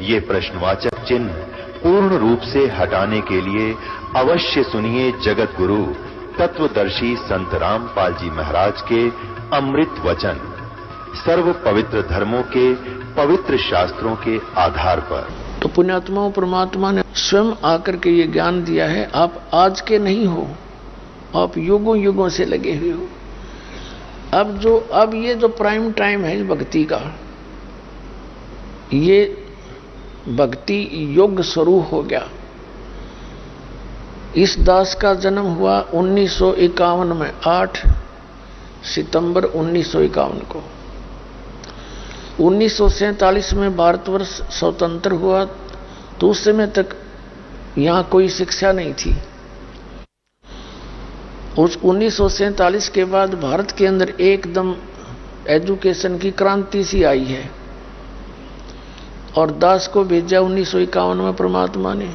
ये प्रश्नवाचक चिन्ह पूर्ण रूप से हटाने के लिए अवश्य सुनिए जगत गुरु तत्वदर्शी संत रामपाल जी महाराज के अमृत वचन, सर्व पवित्र धर्मों के पवित्र शास्त्रों के आधार पर। तो पुण्यात्माओं, परमात्मा ने स्वयं आकर के ये ज्ञान दिया है। आप आज के नहीं हो, आप युगों युगों से लगे हुए हो। अब ये जो प्राइम टाइम है भक्ति का, ये भक्ति योग शुरू हो गया। इस दास का जन्म हुआ 1951 में, 8 सितंबर 1951 को। 1947 में भारतवर्ष स्वतंत्र हुआ, तो उस समय तक यहां कोई शिक्षा नहीं थी। उस 1947 के बाद भारत के अंदर एकदम एजुकेशन की क्रांति सी आई है, और दास को भेजा 1951 में परमात्मा ने।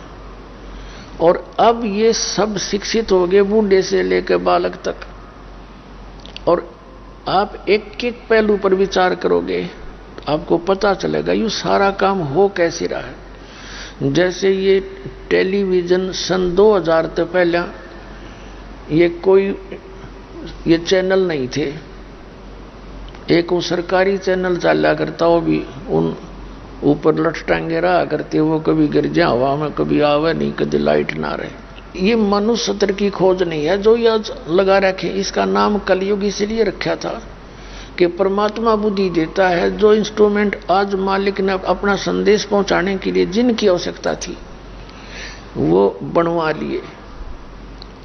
और अब ये सब शिक्षित हो गए, बूढ़े से लेकर बालक तक। और आप एक एक पहलू पर विचार करोगे तो आपको पता चलेगा ये सारा काम हो कैसे रहा है। जैसे ये टेलीविजन सन 2000 से पहले ये चैनल नहीं थे। एक वो सरकारी चैनल चला करता, वो भी उन ऊपर लटटांगे रहा करते, वो कभी गिर जा हवा में, कभी आवे नहीं, कभी लाइट ना रहे। ये मनुष्य सत्र की खोज नहीं है जो ये लगा रखे। इसका नाम कलयुग इसलिए रखा था कि परमात्मा बुद्धि देता है। जो इंस्ट्रूमेंट आज मालिक ने अपना संदेश पहुंचाने के लिए जिनकी आवश्यकता थी वो बनवा लिए,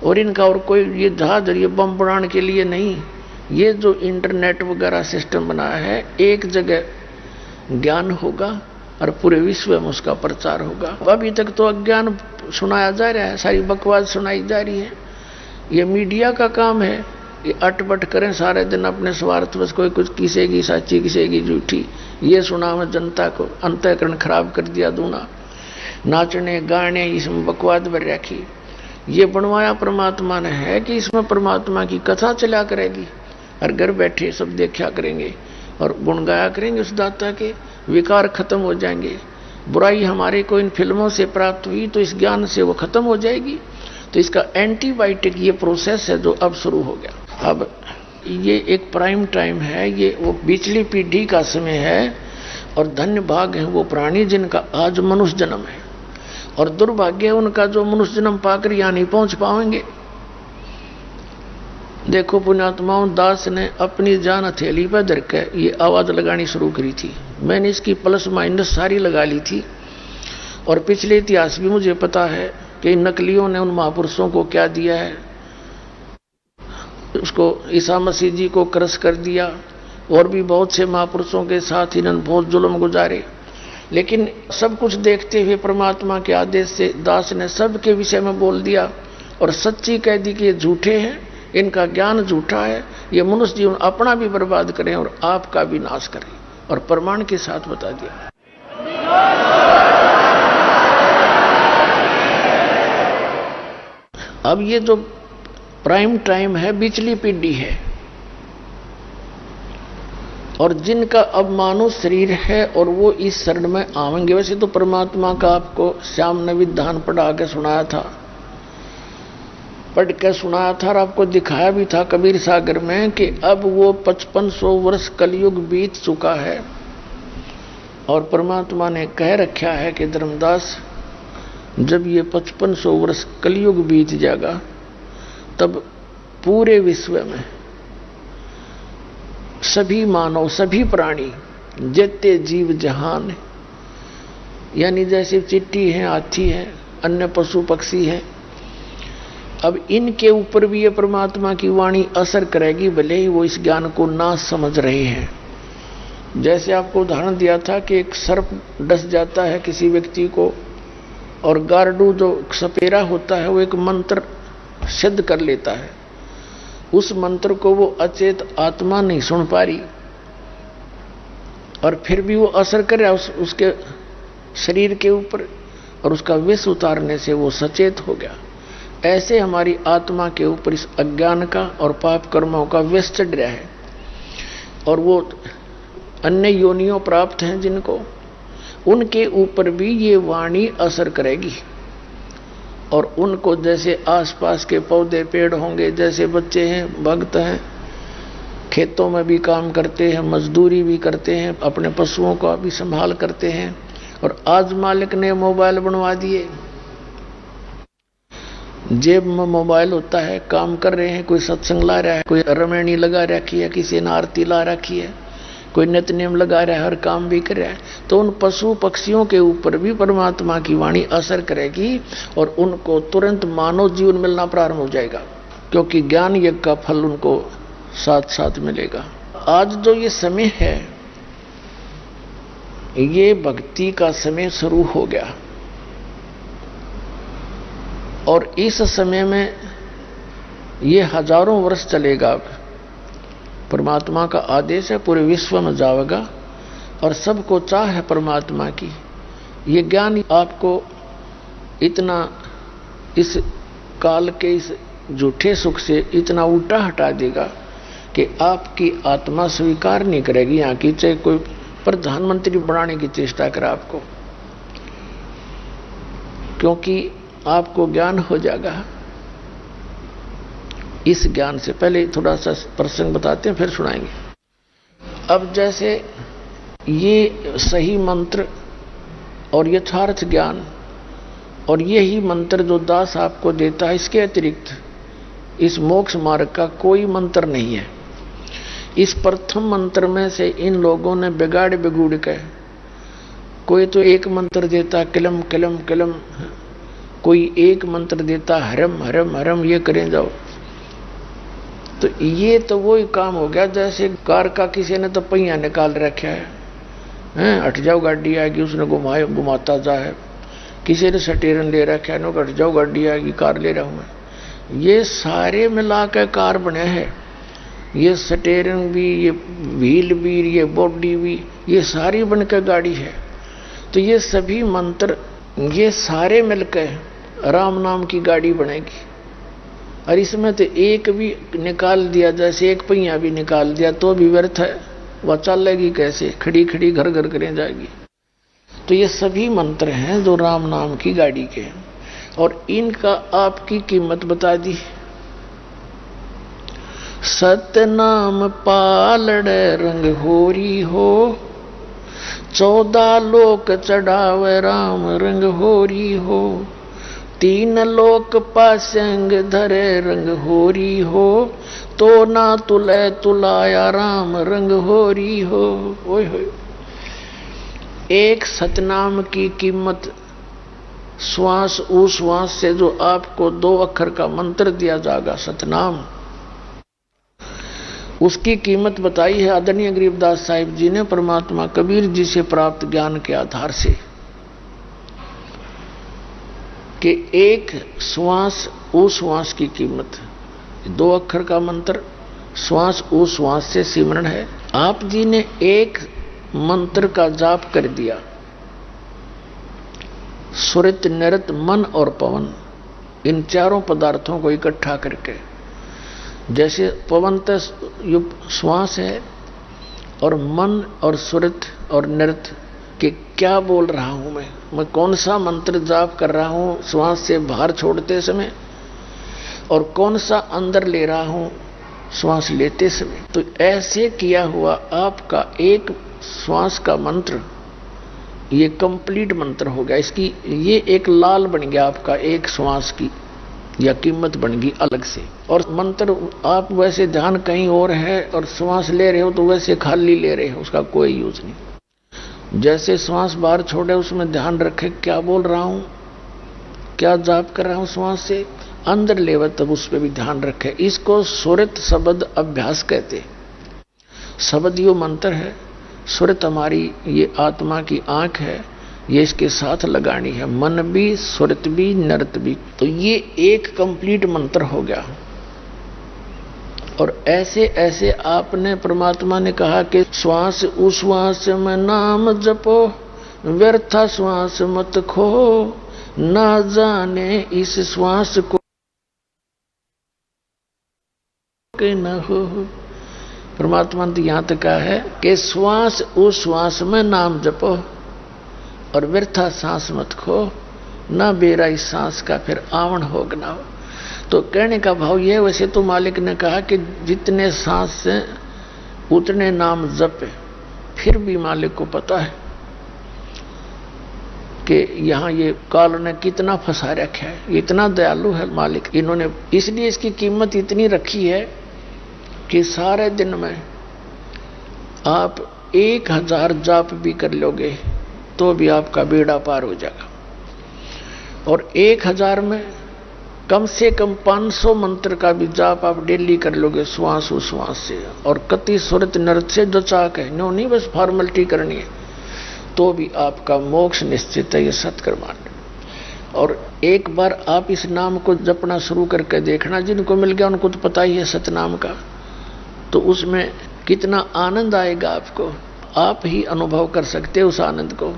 और इनका और कोई ये जहाज ये बम बनाने के लिए नहीं। ये जो इंटरनेट वगैरह सिस्टम बनाया है, एक जगह ज्ञान होगा और पूरे विश्व में उसका प्रचार होगा। अभी तक तो अज्ञान सुनाया जा रहा है, सारी बकवास सुनाई जा रही है। ये मीडिया का काम है, ये अटपट करें सारे दिन अपने स्वार्थ बस, कोई कुछ किसेगी सच्ची किसेगी झूठी, ये सुना में जनता को अंतःकरण खराब कर दिया दूना। नाचने गाने इसमें बकवास भर रखी। ये बनवाया परमात्मा ने है कि इसमें परमात्मा की कथा चला करेगी, और घर बैठे सब देखा करेंगे और गुण गाया करेंगे उस दाता के। विकार खत्म हो जाएंगे। बुराई हमारे को इन फिल्मों से प्राप्त हुई तो इस ज्ञान से वो खत्म हो जाएगी। तो इसका एंटीबायोटिक ये प्रोसेस है जो अब शुरू हो गया। अब ये एक प्राइम टाइम है, ये वो पिछली पीढ़ी का समय है, और धन्य भाग है वो प्राणी जिनका आज मनुष्य जन्म है, और दुर्भाग्य है उनका जो मनुष्य जन्म पाकर यहां नहीं पहुंच पाएंगे। देखो पुण्यात्माओं, दास ने अपनी जान हथेली पर धर के ये आवाज लगानी शुरू करी थी। मैंने इसकी प्लस माइनस सारी लगा ली थी, और पिछले इतिहास भी मुझे पता है कि नकलियों ने उन महापुरुषों को क्या दिया है। उसको ईसा मसीह जी को क्रश कर दिया, और भी बहुत से महापुरुषों के साथ इन्होंने बहुत जुल्म गुजारे। लेकिन सब कुछ देखते हुए परमात्मा के आदेश से दास ने सबके विषय में बोल दिया, और सच्ची कह दी कि ये झूठे हैं, इनका ज्ञान झूठा है, ये मनुष्य जीवन अपना भी बर्बाद करें और आपका भी नाश करें, और प्रमाण के साथ बता दिया। अब ये जो प्राइम टाइम है, बिचली पीढ़ी है, और जिनका अब मानव शरीर है और वो इस शरण में आवेंगे। वैसे तो परमात्मा का आपको श्याम ने विधान पढ़ा के सुनाया था, और आपको दिखाया भी था कबीर सागर में कि अब वो 5500 वर्ष कलयुग बीत चुका है, और परमात्मा ने कह रखा है कि धर्मदास जब ये 5500 वर्ष कलयुग बीत जाएगा तब पूरे विश्व में सभी मानव, सभी प्राणी, जितने जीव जहान, यानी जैसे चिट्टी है, हाथी है, अन्य पशु पक्षी है, अब इनके ऊपर भी ये परमात्मा की वाणी असर करेगी, भले ही वो इस ज्ञान को ना समझ रहे हैं। जैसे आपको उदाहरण दिया था कि एक सर्प डस जाता है किसी व्यक्ति को, और गार्डू जो सपेरा होता है वो एक मंत्र सिद्ध कर लेता है। उस मंत्र को वो अचेत आत्मा नहीं सुन पा रही, और फिर भी वो असर कर रहा है उसके शरीर के ऊपर, और उसका विष उतारने से वो सचेत हो गया। ऐसे हमारी आत्मा के ऊपर इस अज्ञान का और पाप कर्मों का विष चढ़ रहा है, और वो अन्य योनियों प्राप्त हैं जिनको, उनके ऊपर भी ये वाणी असर करेगी। और उनको जैसे आसपास के पौधे पेड़ होंगे, जैसे बच्चे हैं, भक्त हैं, खेतों में भी काम करते हैं, मजदूरी भी करते हैं, अपने पशुओं का भी संभाल करते हैं। और आज मालिक ने मोबाइल बनवा दिए, जेब में मोबाइल होता है, काम कर रहे हैं, कोई सत्संग ला रहा है, कोई रमैनी लगा रखी है, किसी ने आरती ला रखी है, कोई नित्य नियम लगा रहा है, हर काम भी कर रहा है। तो उन पशु पक्षियों के ऊपर भी परमात्मा की वाणी असर करेगी और उनको तुरंत मानव जीवन मिलना प्रारंभ हो जाएगा, क्योंकि ज्ञान यज्ञ का फल उनको साथ साथ मिलेगा। आज जो ये समय है, ये भक्ति का समय शुरू हो गया और इस समय में ये हजारों वर्ष चलेगा। परमात्मा का आदेश है, पूरे विश्व में जाएगा और सबको चाह है परमात्मा की। ये ज्ञान आपको इतना इस काल के इस झूठे सुख से इतना उल्टा हटा देगा कि आपकी आत्मा स्वीकार नहीं करेगी। यहाँ की चाहे कोई प्रधानमंत्री बनाने की चेष्टा करे आपको, क्योंकि आपको ज्ञान हो जाएगा। इस ज्ञान से पहले थोड़ा सा प्रसंग बताते हैं, फिर सुनाएंगे। अब जैसे ये सही मंत्र और यथार्थ ज्ञान और यही मंत्र जो दास आपको देता है, इसके अतिरिक्त इस मोक्ष मार्ग का कोई मंत्र नहीं है। इस प्रथम मंत्र में से इन लोगों ने बिगाड़ बिगूड़ के, कोई तो एक मंत्र देता किलम किलम किलम, कोई एक मंत्र देता हरम हरम हरम, ये करें जाओ। तो ये तो वही काम हो गया जैसे कार का किसी ने तो पहिया निकाल रखा है, हट जाओ गाड़ी आएगी, उसने घुमाता जाए। किसी ने स्टीयरिंग ले रखा है, हट जाओ गाड़ी आएगी, कार ले रहा हूं मैं। ये सारे मिला के कार बने हैं, ये स्टीयरिंग भी, ये व्हील भी, ये बॉडी भी, ये सारी बनकर गाड़ी है। तो ये सभी मंत्र, ये सारे मिलकर राम नाम की गाड़ी बनेगी। और इसमें तो एक भी निकाल दिया, जैसे एक पहिया भी निकाल दिया तो भी व्यर्थ है, वह चलेगी कैसे, खड़ी खड़ी घर घर करें जाएगी। तो ये सभी मंत्र हैं जो राम नाम की गाड़ी के हैं और इनका आपकी कीमत बता दी। सतनाम पालड़ रंग होरी हो, 14 लोक चढ़ावे राम रंग होरी हो, 3 लोक पासंग धरे रंग होरी हो, तो ना तुले तुलाया राम रंग होरी हो। ओए होए, एक सतनाम की कीमत, श्वास उश्वास से जो आपको 2 अक्षर का मंत्र दिया जाएगा सतनाम, उसकी कीमत बताई है आदरणीय गरीबदास साहिब जी ने परमात्मा कबीर जी से प्राप्त ज्ञान के आधार से, कि एक श्वास उश्वास की कीमत, 2 अक्षर का मंत्र श्वास उश्वास से सिमरण है। आप जी ने एक मंत्र का जाप कर दिया, सुरत नृत मन और पवन, इन चारों पदार्थों को इकट्ठा करके, जैसे पवन तो श्वास है और मन और सुरत और नृत कि क्या बोल रहा हूं मैं कौन सा मंत्र जाप कर रहा हूं श्वास से बाहर छोड़ते समय और कौन सा अंदर ले रहा हूं श्वास लेते समय। तो ऐसे किया हुआ आपका एक श्वास का मंत्र ये कंप्लीट मंत्र हो गया। इसकी ये एक लाल बन गया आपका एक श्वास की या कीमत बन गई अलग से। और मंत्र आप वैसे ध्यान कहीं और है और श्वास ले रहे हो तो वैसे खाली ले रहे हो, उसका कोई यूज नहीं। जैसे श्वास बाहर छोड़े उसमें ध्यान रखे क्या बोल रहा हूं, क्या जाप कर रहा हूं श्वास से, अंदर लेवे तब उस पर भी ध्यान रखे। इसको सुरत शब्द अभ्यास कहते। शब्द यो मंत्र है, सुरत हमारी ये आत्मा की आंख है, ये इसके साथ लगानी है, मन भी सुरत भी नृत भी। तो ये एक कंप्लीट मंत्र हो गया। और ऐसे ऐसे आपने परमात्मा ने कहा कि श्वास उश्वास में नाम जपो, व्यर्था श्वास मत खो, ना जाने इस श्वास को के न हो। परमात्मा ने यहां तक कहा है कि श्वास उश्वास में नाम जपो, और व्यर्था सांस मत खो, ना बेरा इस सांस का फिर आवन होग ना हो। तो कहने का भाव यह, वैसे तो मालिक ने कहा कि जितने सांस से उतने नाम जप, फिर भी मालिक को पता है कि यहाँ ये काल ने कितना फंसा रखा है, इतना दयालु है मालिक। इन्होंने इसलिए इसकी कीमत इतनी रखी है कि सारे दिन में आप 1000 जाप भी कर लोगे तो भी आपका बेड़ा पार हो जाएगा। और 1000 में कम से कम 500 मंत्र का भी जाप आप डेली कर लोगे श्वास उश्वास से, और कति सुरत नरत से जो चाक है, नो नहीं बस फॉर्मेलिटी करनी है, तो भी आपका मोक्ष निश्चित है, ये सत्कर्मांड। और एक बार आप इस नाम को जपना शुरू करके देखना, जिनको मिल गया उनको तो पता ही है सतनाम का, तो उसमें कितना आनंद आएगा आपको, आप ही अनुभव कर सकते उस आनंद को।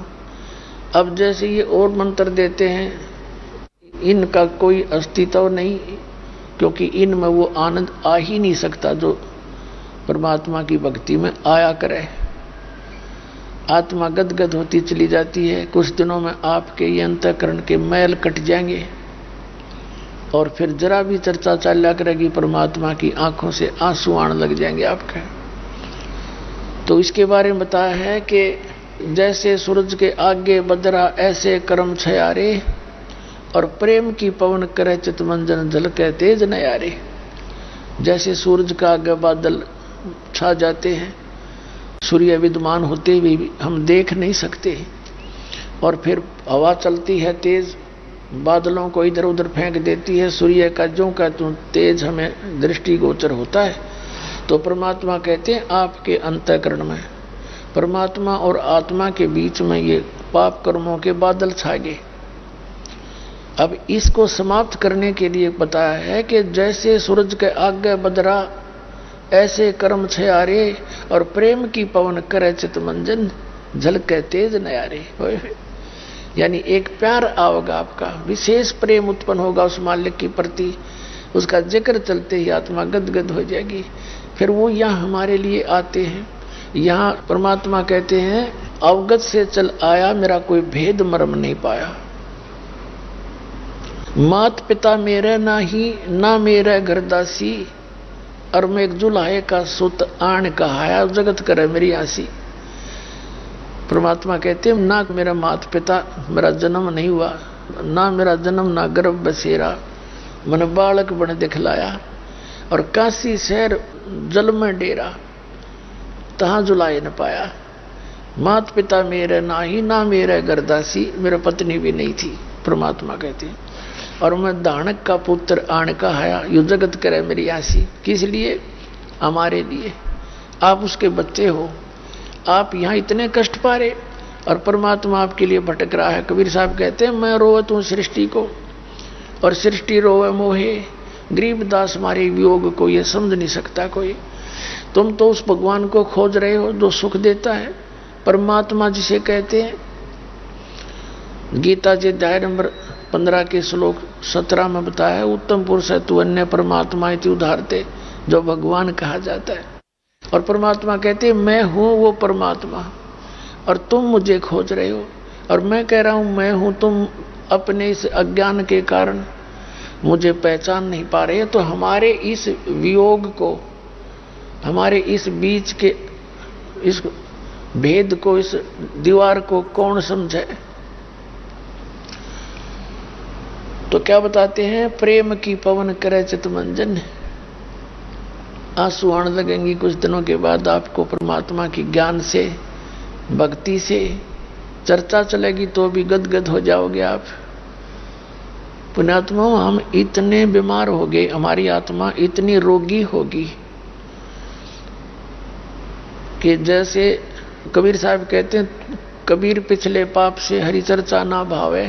अब जैसे ये और मंत्र देते हैं, इनका कोई अस्तित्व नहीं, क्योंकि इनमें वो आनंद आ ही नहीं सकता जो परमात्मा की भक्ति में आया करे। आत्मा गदगद होती चली जाती है, कुछ दिनों में आपके ये अंतःकरण के मैल कट जाएंगे और फिर जरा भी चर्चा चला करेगी परमात्मा की, आंखों से आंसू आने लग जाएंगे आपके। तो इसके बारे में बताया है कि जैसे सूरज के आगे बदरा ऐसे कर्म छयारे, और प्रेम की पवन करे चितमंजन झलके तेज नयारे। जैसे सूरज का आगे बादल छा जाते हैं, सूर्य विद्यमान होते हुए भी हम देख नहीं सकते, और फिर हवा चलती है तेज, बादलों को इधर उधर फेंक देती है, सूर्य का ज्यों का त्यों तेज हमें दृष्टिगोचर होता है। तो परमात्मा कहते हैं आपके अंतःकरण में, परमात्मा और आत्मा के बीच में ये पाप कर्मों के बादल छा गए। अब इसको समाप्त करने के लिए बताया है कि जैसे सूरज के आगे बदरा ऐसे कर्म छयारे, और प्रेम की पवन करे चितमंजन झलके तेज नयारे। यानी एक प्यार आओगा, आपका विशेष प्रेम उत्पन्न होगा उस मालिक के प्रति, उसका जिक्र चलते ही आत्मा गदगद हो जाएगी। फिर वो यहाँ हमारे लिए आते हैं। यहाँ परमात्मा कहते हैं, अवगत से चल आया मेरा कोई भेद मर्म नहीं पाया। मात पिता मेरे ना ही ना मेरे घरदासी, और मैं एक जुलाहे का सुत आण कहाया जगत करे मेरी आसी। परमात्मा कहते हैं ना मेरा माता पिता, मेरा जन्म नहीं हुआ, ना मेरा जन्म ना गर्भ बसेरा, मैंने बालक बन दिखलाया, और काशी शहर जल में डेरा, तहां जुलाए न पाया। माता पिता मेरे ना ही ना मेरे घरदासी, मेरा पत्नी भी नहीं थी, परमात्मा कहते हैं। और मैं दानक का पुत्र आण कहाया, यु जगत करे मेरी आसी। किस लिए? हमारे लिए। आप उसके बच्चे हो, आप यहाँ इतने कष्ट पा रहे और परमात्मा आपके लिए भटक रहा है। कबीर साहब कहते हैं, मैं रोवत हूँ सृष्टि को और सृष्टि रोवे मोहे, गरीबदास मारे वियोग को ये समझ नहीं सकता कोई। तुम तो उस भगवान को खोज रहे हो जो सुख देता है, परमात्मा जिसे कहते हैं। गीता जी अध्याय नंबर 15 के श्लोक 17 में बताया है, उत्तम पुरुष है तू अन्य परमात्मा इति उदाहरते, जो भगवान कहा जाता है। और परमात्मा कहते हैं, मैं हूं वो परमात्मा और तुम मुझे खोज रहे हो। और मैं कह रहा हूं मैं हूं, तुम अपने इस अज्ञान के कारण मुझे पहचान नहीं पा रहे। तो हमारे इस वियोग को, हमारे इस बीच के इस भेद को, इस दीवार को कौन समझे? तो क्या बताते हैं, प्रेम की पवन करे चितमंजन। आंसू आने लगेंगी कुछ दिनों के बाद आपको परमात्मा की ज्ञान से, भक्ति से चर्चा चलेगी तो भी गदगद हो जाओगे आप। पुण्यात्मा, हम इतने बीमार हो गए, हमारी आत्मा इतनी रोगी होगी कि जैसे कबीर साहब कहते हैं, कबीर पिछले पाप से हरि चर्चा ना भावे,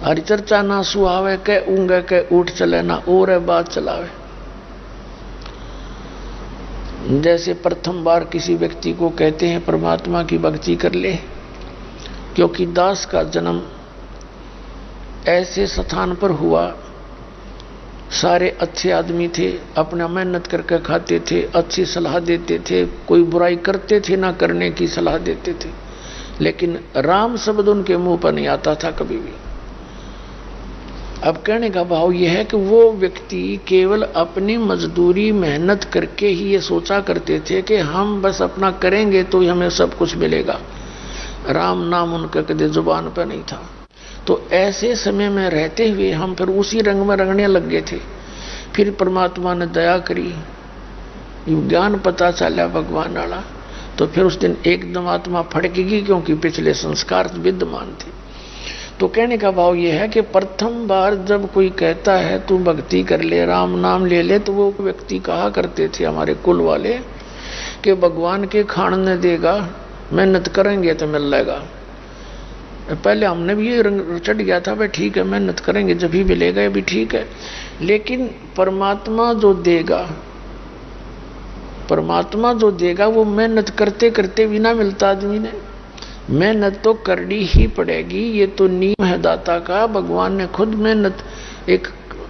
हरि चर्चा ना सुहावे, के ऊंगे के उठ चले ना और बात चलावे। जैसे प्रथम बार किसी व्यक्ति को कहते हैं परमात्मा की भक्ति कर ले, क्योंकि दास का जन्म ऐसे स्थान पर हुआ, सारे अच्छे आदमी थे, अपना मेहनत करके खाते थे, अच्छी सलाह देते थे, कोई बुराई करते थे ना करने की सलाह देते थे। लेकिन राम शब्द उनके मुंह पर नहीं आता था कभी भी। अब कहने का भाव यह है कि वो व्यक्ति केवल अपनी मजदूरी मेहनत करके ही ये सोचा करते थे कि हम बस अपना करेंगे तो हमें सब कुछ मिलेगा। राम नाम उनका कदे जुबान पर नहीं था। तो ऐसे समय में रहते हुए हम फिर उसी रंग में रंगने लग गए थे। फिर परमात्मा ने दया करी, ज्ञान पता चला भगवान वाला, तो फिर उस दिन एकदम आत्मा फड़केगी, क्योंकि पिछले संस्कार विद्यमान थे। तो कहने का भाव यह है कि प्रथम बार जब कोई कहता है तू भक्ति कर ले, राम नाम ले ले, तो वो व्यक्ति कहा करते थे हमारे कुल वाले कि भगवान के खान ने देगा, मेहनत करेंगे तो मिल जाएगा। पहले हमने भी ये रंग चढ़ गया था, भाई ठीक है मेहनत करेंगे जब भी मिलेगा, ये भी ठीक है। लेकिन परमात्मा जो देगा, परमात्मा जो देगा वो मेहनत करते करते भी ना मिलता आदमी ने, मेहनत तो करनी ही पड़ेगी। ये तो नियम है दाता का। भगवान ने खुद मेहनत एक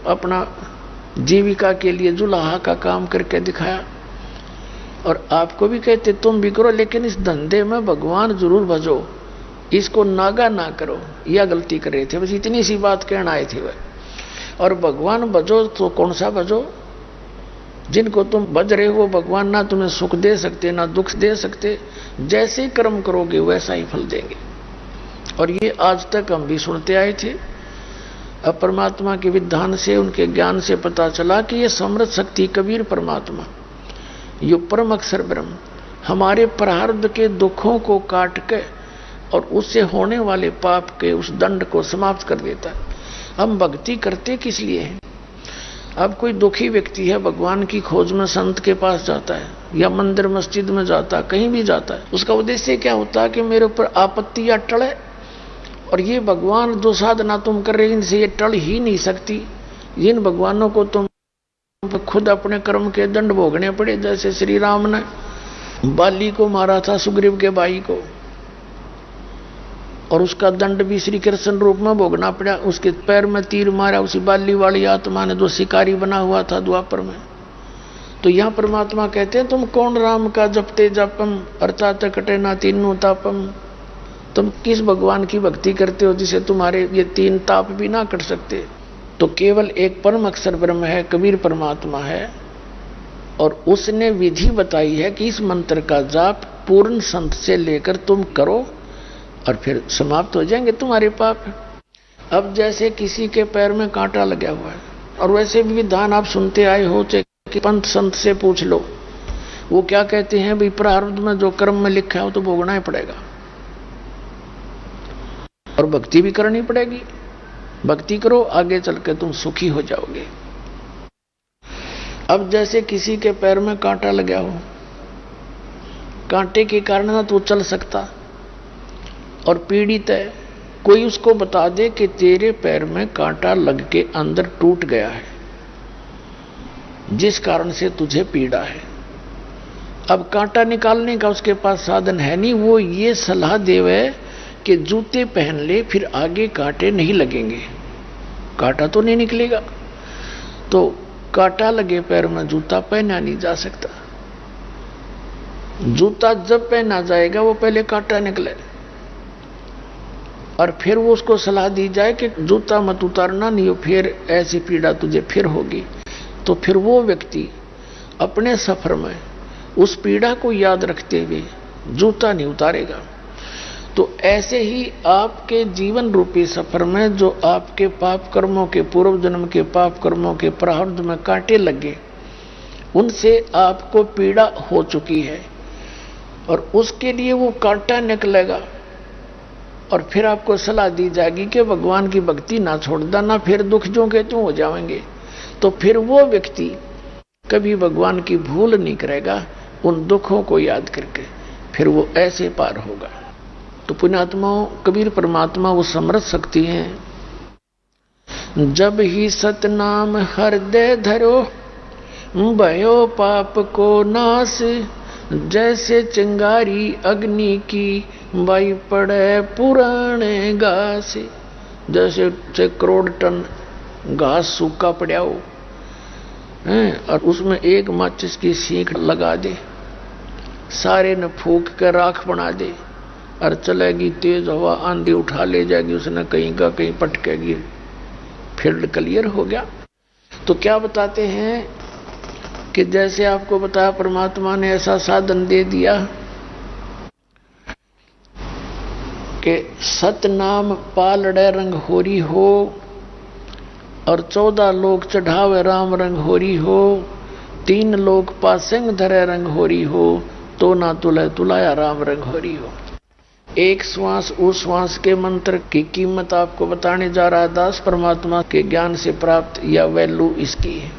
अपना जीविका के लिए जुलाहा का काम करके दिखाया, और आपको भी कहते तुम भी करो, लेकिन इस धंधे में भगवान जरूर भजो, इसको नागा ना करो। यह गलती कर रहे थे, बस इतनी सी बात कहना आए थे वह। और भगवान भजो तो कौन सा भजो? जिनको तुम भज रहे हो भगवान ना तुम्हें सुख दे सकते ना दुख दे सकते, जैसे कर्म करोगे वैसा ही फल देंगे। और ये आज तक हम भी सुनते आए थे। अब परमात्मा के विधान से, उनके ज्ञान से पता चला कि ये समृद्ध शक्ति कबीर परमात्मा, ये परम अक्षर ब्रह्म हमारे प्रारब्ध के दुखों को काट के और उससे होने वाले पाप के उस दंड को समाप्त कर देता है। हम भक्ति करते किस लिए हैं? अब कोई दुखी व्यक्ति है, भगवान की खोज में संत के पास जाता है या मंदिर मस्जिद में जाता है, कहीं भी जाता है, उसका उद्देश्य क्या होता है कि मेरे ऊपर आपत्ति या टले, और ये भगवान जो साधना तुम कर रहे इनसे ये टल ही नहीं सकती। जिन भगवानों को तुम खुद अपने कर्म के दंड भोगने पड़े, जैसे श्री राम ने बाली को मारा था, सुग्रीव के भाई को, और उसका दंड भी श्री कृष्ण रूप में भोगना पड़ा। उसके पैर में तीर मारा उसी बाली वाली आत्मा ने जो शिकारी बना हुआ था द्वापर में। तो यहां परमात्मा कहते हैं तुम कौन राम का जपते जपम अर्थात कटे ना तीनों तापम। तुम किस भगवान की भक्ति करते हो जिसे तुम्हारे ये तीन ताप भी ना कट सकते? तो केवल एक परम अक्षर ब्रह्म है, कबीर परमात्मा है, और उसने विधि बताई है कि इस मंत्र का जाप पूर्ण संत से लेकर तुम करो और फिर समाप्त हो जाएंगे तुम्हारे पाप। अब जैसे किसी के पैर में कांटा लगा हुआ है, और वैसे भी विधान आप सुनते आए हो, कि पंथ संत से पूछ लो, वो क्या कहते हैं, भाई प्रारब्ध में जो कर्म में लिखा है वो तो भोगना ही पड़ेगा, और भक्ति भी करनी पड़ेगी। भक्ति करो, आगे चल के तुम सुखी हो जाओगे। अब जैसे किसी के पैर में कांटा लगा हो, कांटे के कारण ना तो चल सकता और पीड़ित है, कोई उसको बता दे कि तेरे पैर में कांटा लग के अंदर टूट गया है, जिस कारण से तुझे पीड़ा है। अब कांटा निकालने का उसके पास साधन है नहीं, वो ये सलाह देवे कि जूते पहन ले, फिर आगे कांटे नहीं लगेंगे, कांटा तो नहीं निकलेगा। तो कांटा लगे पैर में जूता पहना नहीं जा सकता। जूता जब पहना जाएगा वो पहले कांटा निकले, और फिर वो उसको सलाह दी जाए कि जूता मत उतारना, नहीं फिर ऐसी पीड़ा तुझे फिर होगी। तो फिर वो व्यक्ति अपने सफर में उस पीड़ा को याद रखते हुए जूता नहीं उतारेगा। तो ऐसे ही आपके जीवन रूपी सफर में जो आपके पाप कर्मों के, पूर्व जन्म के पाप कर्मों के प्रारब्ध में कांटे लगे, उनसे आपको पीड़ा हो चुकी है, और उसके लिए वो कांटा निकलेगा, और फिर आपको सलाह दी जाएगी कि भगवान की भक्ति ना छोड़ देना, फिर दुख जो के त्यों हो जाएंगे। तो फिर वो व्यक्ति कभी भगवान की भूल नहीं करेगा, उन दुखों को याद करके फिर वो ऐसे पार होगा। तो पुण्यात्माओं, कबीर परमात्मा वो समर्थ शक्ति हैं। जब ही सतनाम हृदय धरो, भयो पाप को नाश, जैसे चिंगारी अग्नि की, बाई पड़े पुराने घास। जैसे 6 करोड़ टन घास सूखा पड़ा हो, और उसमें एक माचिस की सीख लगा दे, सारे ने फूंक कर राख बना दे, और चलेगी तेज हवा, आंधी उठा ले जाएगी, उसने कहीं का कहीं पटकेगी, फील्ड क्लियर हो गया। तो क्या बताते हैं कि जैसे आपको बताया परमात्मा ने ऐसा साधन दे दिया कि सतनाम पालड़े रंग होरी हो और 14 लोग चढ़ावे राम रंग होरी हो, 3 लोग पासेंग धरे रंग होरी हो, तो ना तुले तुलाया राम रंग होरी हो। एक श्वास उस श्वास के मंत्र की कीमत आपको बताने जा रहा है दास, परमात्मा के ज्ञान से प्राप्त या वैल्यू इसकी है।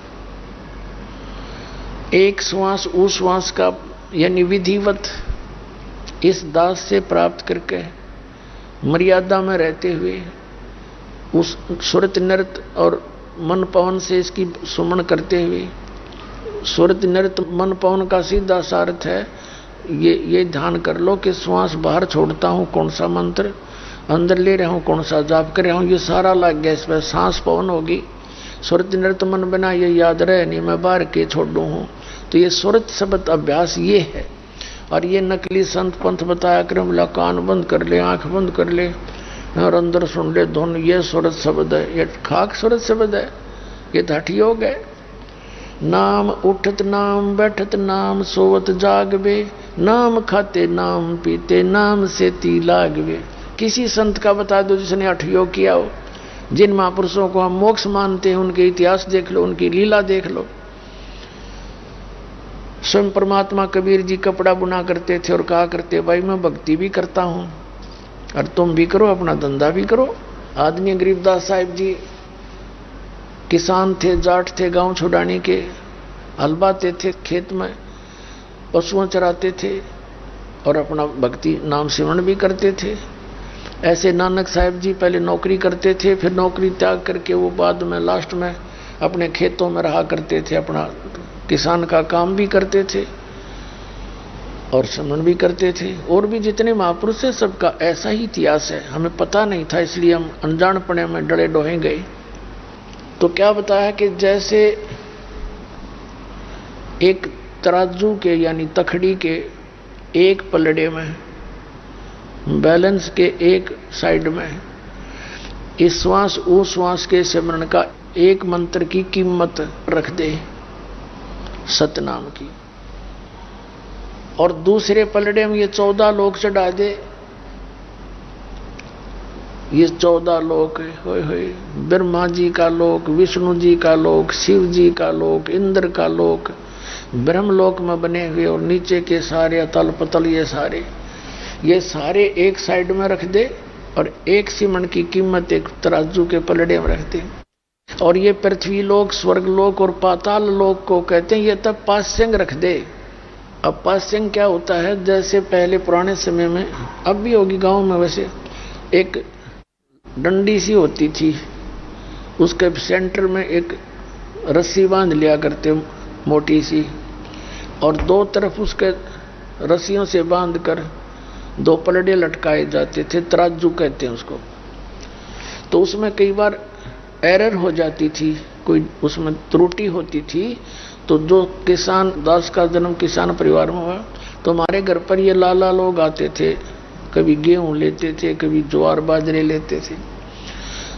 एक श्वास उस श्वास का यानी विधिवत इस दास से प्राप्त करके मर्यादा में रहते हुए उस सुरत नृत्य और मन पवन से इसकी सुमन करते हुए, सुरत नृत्य मन पवन का सीधा सार्थ है ये ध्यान कर लो कि श्वास बाहर छोड़ता हूं कौन सा मंत्र, अंदर ले रहा हूं कौन सा जाप कर रहा हूं, ये सारा लग गया इसमें। सांस पवन होगी, सुरत नृत्य मन बना, ये याद रहे नहीं मैं बाहर के छोड़ू हूं। तो ये सुरत शब्द अभ्यास ये है। और ये नकली संत पंथ बताया कर बोला कान बंद कर ले, आंख बंद कर ले और अंदर सुन ले धुन, ये सुरत शब्द है, ये खाक सुरत शब्द है, ये हठ योग है। नाम उठत नाम बैठत नाम सोवत जागवे, नाम खाते नाम पीते नाम से ती लागवे। किसी संत का बता दो जिसने हठ योग किया हो। जिन महापुरुषों को हम मोक्ष मानते हैं उनके इतिहास देख लो, उनकी लीला देख लो। स्वयं परमात्मा कबीर जी कपड़ा बुना करते थे और कहा करते भाई मैं भक्ति भी करता हूं और तुम भी करो, अपना धंधा भी करो। आदरणीय गरीबदास साहिब जी किसान थे, जाट थे, गांव छुड़ाने के, हल बाते थे, खेत में पशुओं चराते थे और अपना भक्ति नाम सिमरण भी करते थे। ऐसे नानक साहिब जी पहले नौकरी करते थे, फिर नौकरी त्याग करके वो बाद में लास्ट में अपने खेतों में रहा करते थे, अपना किसान का काम भी करते थे और सिमरण भी करते थे। और भी जितने महापुरुष है सबका ऐसा ही इतिहास है, हमें पता नहीं था इसलिए हम अनजानपने में डरे डोहे गए। तो क्या बताया कि जैसे एक तराजू के यानी तखड़ी के एक पलड़े में, बैलेंस के एक साइड में इस श्वास उस श्वास के सिमरण का एक मंत्र की कीमत रख दे, सतनाम की, और दूसरे पलड़े में ये 14 लोक चढ़ा दे। ये 14 लोक होए होए, ब्रह्मा जी का लोक, विष्णु जी का लोक, शिव जी का लोक, इंद्र का लोक, ब्रह्मलोक में बने हुए और नीचे के सारे अतल पतल ये सारे एक साइड में रख दे और एक सिमरण की कीमत एक तराजू के पलड़े में रख दे। और ये पृथ्वी लोक, स्वर्ग लोक और पाताल लोक को कहते हैं, ये तब पास्यंग रख दे। अब पास्यंग क्या होता है, जैसे पहले पुराने समय में, अब भी होगी गांव में वैसे, एक डंडी सी होती थी, उसके सेंटर में एक रस्सी बांध लिया करते मोटी सी, और दो तरफ उसके रस्सियों से बांधकर 2 पलड़े लटकाए जाते थे, तराजू कहते हैं उसको। तो उसमें कई बार एरर हो जाती थी, कोई उसमें त्रुटि होती थी। तो जो किसान, दास का जन्म किसान परिवार में हुआ, तो हमारे घर पर ये लाला लोग आते थे, कभी गेहूं लेते थे, कभी ज्वार बाजरे लेते थे।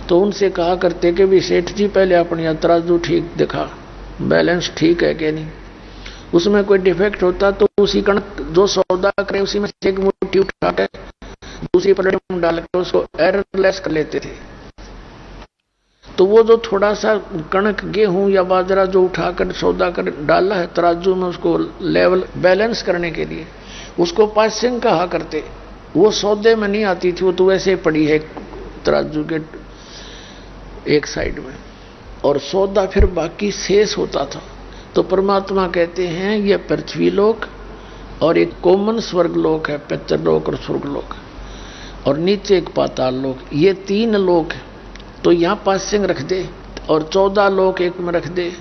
तो उनसे कहा करते कि भी सेठ जी पहले अपनी तराजू ठीक दिखा, बैलेंस ठीक है कि नहीं, उसमें कोई डिफेक्ट होता तो उसी कणक जो सौदा करे उसी में से एक मुट्ठी उठा कर दूसरी पलड़े में डाल कर उसको एररलेस कर लेते थे। तो वो जो थोड़ा सा कणक गेहूं या बाजरा जो उठाकर सौदा कर डाला है तराजू में, उसको लेवल बैलेंस करने के लिए उसको पासिंग कहा करते। वो सौदे में नहीं आती थी, वो तो वैसे पड़ी है तराजू के एक साइड में, और सौदा फिर बाकी शेष होता था। तो परमात्मा कहते हैं ये पृथ्वी लोक और एक कॉमन स्वर्ग लोक है, पितरलोक और स्वर्ग लोक, और नीचे एक पाताल लोक, ये 3 लोक है। तो यहाँ पासिंग रख दे और 14 लोक एक में रख दे,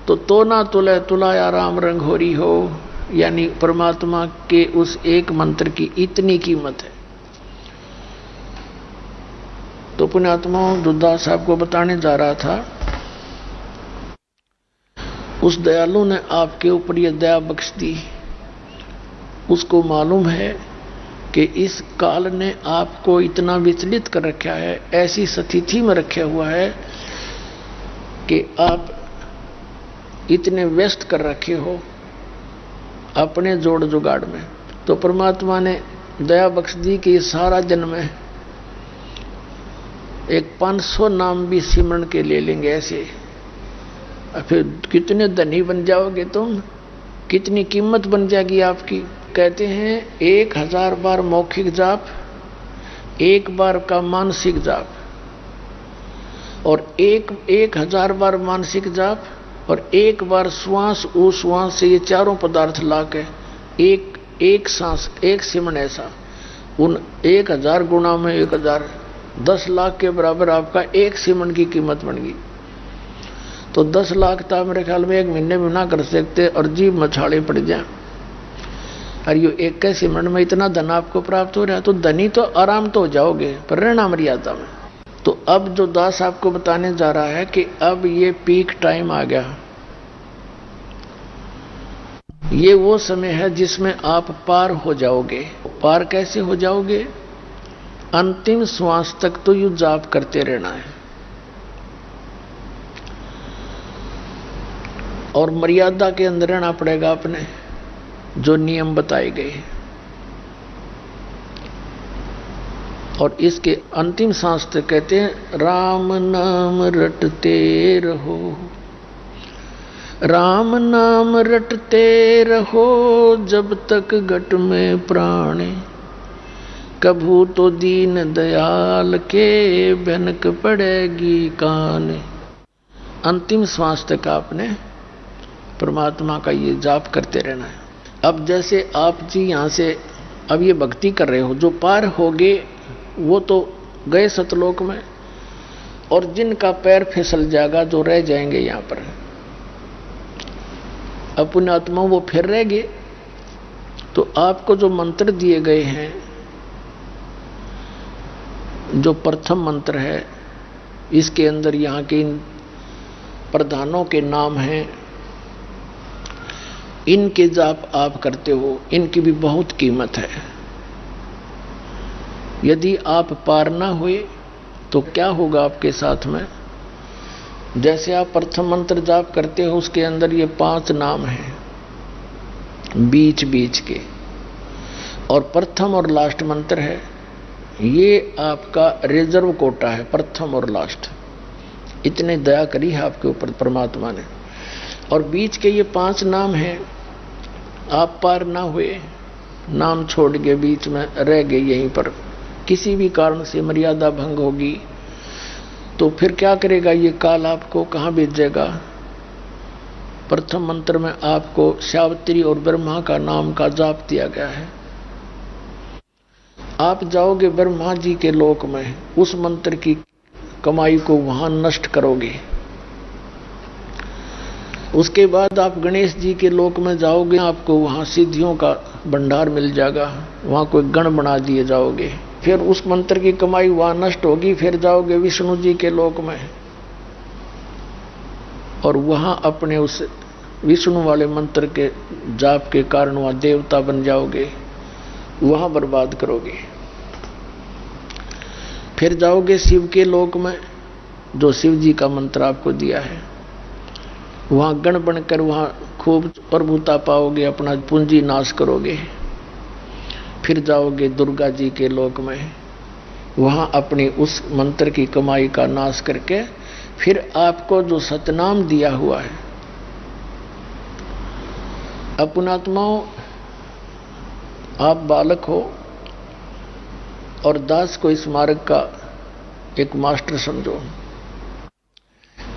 तो ना तुले तुलाया राम रंग होरी हो, यानी परमात्मा के उस एक मंत्र की इतनी कीमत है। तो पुण्यात्मा दुर्दास साहब को बताने जा रहा था, उस दयालु ने आपके ऊपर यह दया बख्श दी, उसको मालूम है कि इस काल ने आपको इतना विचलित कर रखा है, ऐसी स्थिति में रखा हुआ है कि आप इतने व्यस्त कर रखे हो अपने जोड़ जुगाड़ में। तो परमात्मा ने दया बख्श दी कि सारा जन्म है एक 500 नाम भी सिमरन के ले लेंगे ऐसे, फिर कितने धनी बन जाओगे तुम, कितनी कीमत बन जाएगी आपकी। कहते हैं 1000 बार मौखिक जाप, 1 बार का मानसिक जाप, और 1000 बार मानसिक जाप और 1 बार श्वास उश्वास से ये चारों पदार्थ लाके एक सांस एक सिमरन, ऐसा उन 1000 गुना में 1000 10 लाख के बराबर आपका एक सिमरन की कीमत बन गई। तो 10 लाख था मेरे ख्याल में 1 महीने में ना कर सकते और जीव मछाड़े पड़ जाए, और ये एक के सिमरन में इतना धन आपको प्राप्त हो रहा है। तो धनी तो आराम तो हो जाओगे पर रहना मर्यादा में। तो अब जो दास आपको बताने जा रहा है कि अब ये पीक टाइम आ गया, ये वो समय है जिसमें आप पार हो जाओगे। पार कैसे हो जाओगे? अंतिम श्वास तक तो यू जाप करते रहना है और मर्यादा के अंदर रहना पड़ेगा अपने, जो नियम बताए गए। और इसके अंतिम सांस तक कहते हैं राम नाम रटते रहो, राम नाम रटते रहो जब तक घट में प्राण, कभू तो दीन दयाल के भनक पड़ेगी कान। अंतिम श्वास तक आपने परमात्मा का ये जाप करते रहना है। अब जैसे आप जी यहाँ से अब ये भक्ति कर रहे हो, जो पार होगे वो तो गए सतलोक में, और जिनका पैर फिसल जाएगा जो रह जाएंगे यहाँ पर अपने आत्मा वो फिर रह गए। तो आपको जो मंत्र दिए गए हैं, जो प्रथम मंत्र है, इसके अंदर यहाँ के इन प्रधानों के नाम हैं, इनके जाप आप करते हो, इनकी भी बहुत कीमत है। यदि आप पार ना हुए तो क्या होगा आपके साथ में? जैसे आप प्रथम मंत्र जाप करते हो, उसके अंदर ये 5 नाम हैं बीच बीच के, और प्रथम और लास्ट मंत्र है, ये आपका रिजर्व कोटा है, प्रथम और लास्ट। इतने दया करी है आपके ऊपर परमात्मा ने। और बीच के ये 5 नाम हैं, आप पार ना हुए, नाम छोड़ के बीच में रह गए यहीं पर, किसी भी कारण से मर्यादा भंग होगी, तो फिर क्या करेगा ये काल? आपको कहाँ भेजेगा? प्रथम मंत्र में आपको सावित्री और ब्रह्मा का नाम का जाप दिया गया है। आप जाओगे ब्रह्मा जी के लोक में, उस मंत्र की कमाई को वहां नष्ट करोगे। उसके बाद आप गणेश जी के लोक में जाओगे, आपको वहां सिद्धियों का भंडार मिल जाएगा, वहां कोई गण बना दिए जाओगे। फिर उस मंत्र की कमाई वहां नष्ट होगी, फिर जाओगे विष्णु जी के लोक में, और वहां अपने उस विष्णु वाले मंत्र के जाप के कारण वहां देवता बन जाओगे, वहां बर्बाद करोगे। फिर जाओगे शिव के लोक में, जो शिव जी का मंत्र आपको दिया है, वहां गण बनकर वहां खूब प्रभुता पाओगे, अपना पूंजी नाश करोगे। फिर जाओगे दुर्गा जी के लोक में, वहां अपनी उस मंत्र की कमाई का नाश करके फिर आपको जो सतनाम दिया हुआ है, अपनात्माओं आप बालक हो और दास को इस मार्ग का एक मास्टर समझो।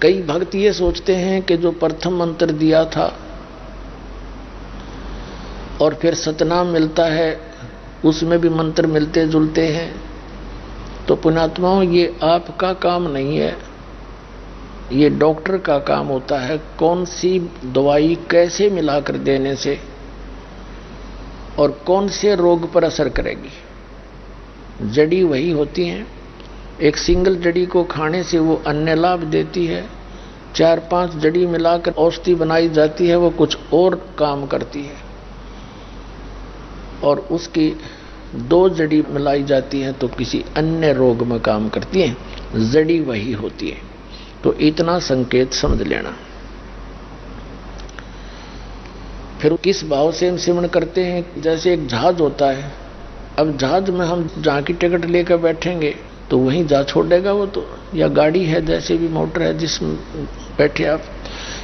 कई भक्त ये सोचते हैं कि जो प्रथम मंत्र दिया था और फिर सतनाम मिलता है, उसमें भी मंत्र मिलते जुलते हैं, तो पुण्यात्माओं ये आपका काम नहीं है, ये डॉक्टर का काम होता है। कौन सी दवाई कैसे मिलाकर देने से और कौन से रोग पर असर करेगी। जड़ी वही होती हैं, एक सिंगल जड़ी को खाने से वो अन्य लाभ देती है, 4-5 जड़ी मिलाकर औषधि बनाई जाती है, वो कुछ और काम करती है। और उसकी दो जड़ी मिलाई जाती हैं तो किसी अन्य रोग में काम करती हैं, जड़ी वही होती है। तो इतना संकेत समझ लेना। फिर किस भाव से हम सिमरण करते हैं? जैसे एक जहाज होता है, अब जहाज में हम जहाँ की टिकट लेकर बैठेंगे तो वहीं जा छोड़ेगा वो तो, या गाड़ी है जैसे भी मोटर है जिसमें बैठे आप,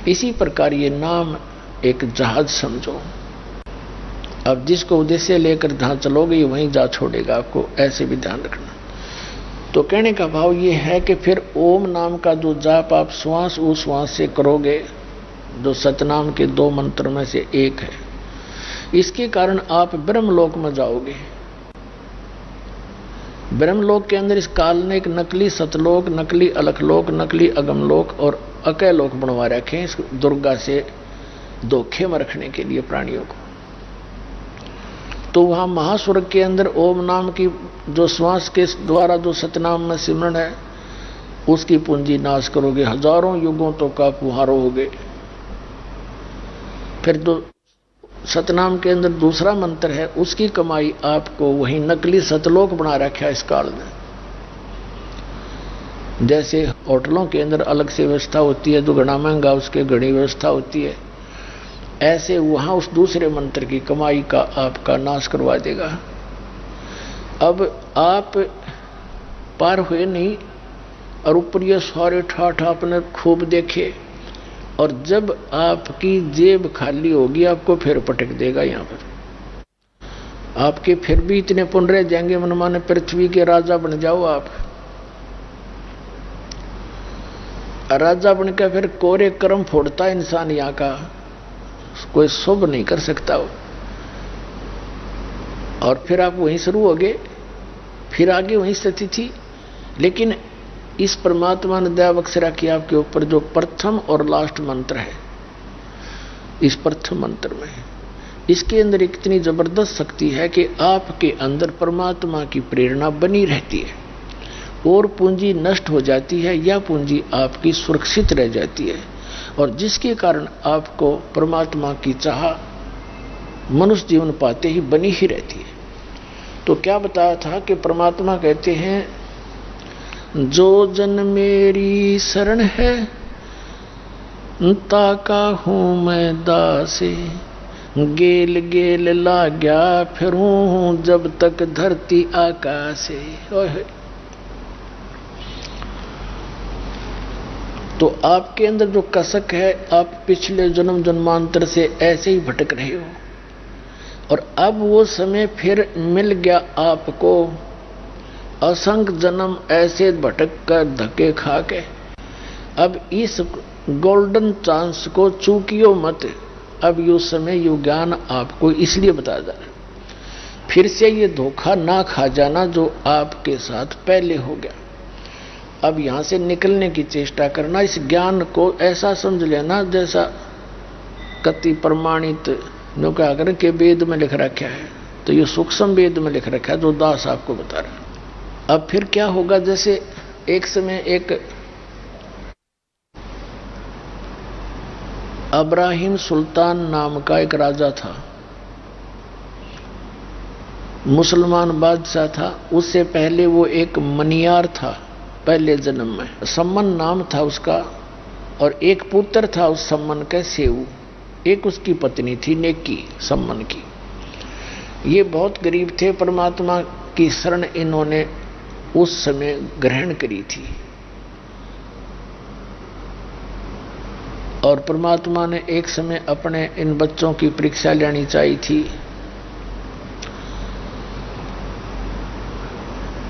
इसी प्रकार ये नाम एक जहाज समझो। अब जिसको उद्देश्य लेकर जहाँ चलोगे वहीं जा छोड़ेगा आपको, ऐसे भी ध्यान रखना। तो कहने का भाव ये है कि फिर ओम नाम का जो जाप आप श्वास उस श्वास से करोगे, जो सतनाम के 2 मंत्र में से एक है, इसके कारण आप ब्रह्मलोक में जाओगे। ब्रह्मलोक के अंदर इस काल ने एक नकली सतलोक, नकली अलखलोक, नकली अगमलोक और अकैलोक बनवा रखे हैं इस दुर्गा से धोखे में रखने के लिए प्राणियों को। तो वहां महास्वर्ग के अंदर ओम नाम की जो श्वास के द्वारा जो सतनाम में सिमरण है, उसकी पूंजी नाश करोगे, हजारों युगों तो का पुहारोगे। फिर जो सतनाम के अंदर दूसरा मंत्र है, उसकी कमाई आपको वही नकली सतलोक बना रखा है इस काल में। जैसे होटलों के अंदर अलग से व्यवस्था होती है, जो घना महंगा उसके घनी व्यवस्था होती है, ऐसे वहां उस दूसरे मंत्र की कमाई का आपका नाश करवा देगा। अब आप पार हुए नहीं और ऊपर ये सारे ठाठ आपने खूब देखे, और जब आपकी जेब खाली होगी आपको फिर पटक देगा। यहाँ पर आपके फिर भी इतने पुण्य रह जाएंगे, मनमाने पृथ्वी के राजा बन जाओ आप। राजा बनकर फिर कोरे कर्म फोड़ता इंसान, यहाँ का कोई शुभ नहीं कर सकता हो। और फिर आप वहीं शुरू हो गए, फिर आगे वहीं स्थिति थी। लेकिन इस परमात्मा ने दया बख्श रखी आपके ऊपर, जो प्रथम और लास्ट मंत्र है, इस प्रथम मंत्र में इसके अंदर इतनी जबरदस्त शक्ति है कि आपके अंदर परमात्मा की प्रेरणा बनी रहती है, और पूंजी नष्ट हो जाती है या पूंजी आपकी सुरक्षित रह जाती है, और जिसके कारण आपको परमात्मा की चाह मनुष्य जीवन पाते ही बनी ही रहती है। तो क्या बताया था कि परमात्मा कहते हैं, जो जन मेरी शरण है ताका हूं मैं दासे, गेल गेल लाग्या फिरूं जब तक धरती आकाशे। तो आपके अंदर जो कसक है, आप पिछले जन्म जन्मांतर से ऐसे ही भटक रहे हो, और अब वो समय फिर मिल गया आपको। असंख्य जन्म ऐसे भटक कर धक्के खा के, अब इस गोल्डन चांस को चूकियो मत। अब यो समय यो ज्ञान आपको इसलिए बताया जा रहा है, फिर से ये धोखा ना खा जाना जो आपके साथ पहले हो गया। अब यहां से निकलने की चेष्टा करना, इस ज्ञान को ऐसा समझ लेना जैसा कति प्रमाणित जो क्या करें कि वेद में लिख रखा है, तो ये सूक्ष्म वेद में लिख रखा है जो दास आपको बता रहा है। अब फिर क्या होगा, जैसे एक समय एक अब्राहिम सुल्तान नाम का एक राजा था, मुसलमान बादशाह था। उससे पहले वो एक मनियार था, पहले जन्म में सम्मन नाम था उसका, और एक पुत्र था उस सम्मन का सेऊ, एक उसकी पत्नी थी नेकी सम्मन की। ये बहुत गरीब थे, परमात्मा की शरण इन्होंने उस समय ग्रहण करी थी, और परमात्मा ने एक समय अपने इन बच्चों की परीक्षा लेनी चाहिए थी।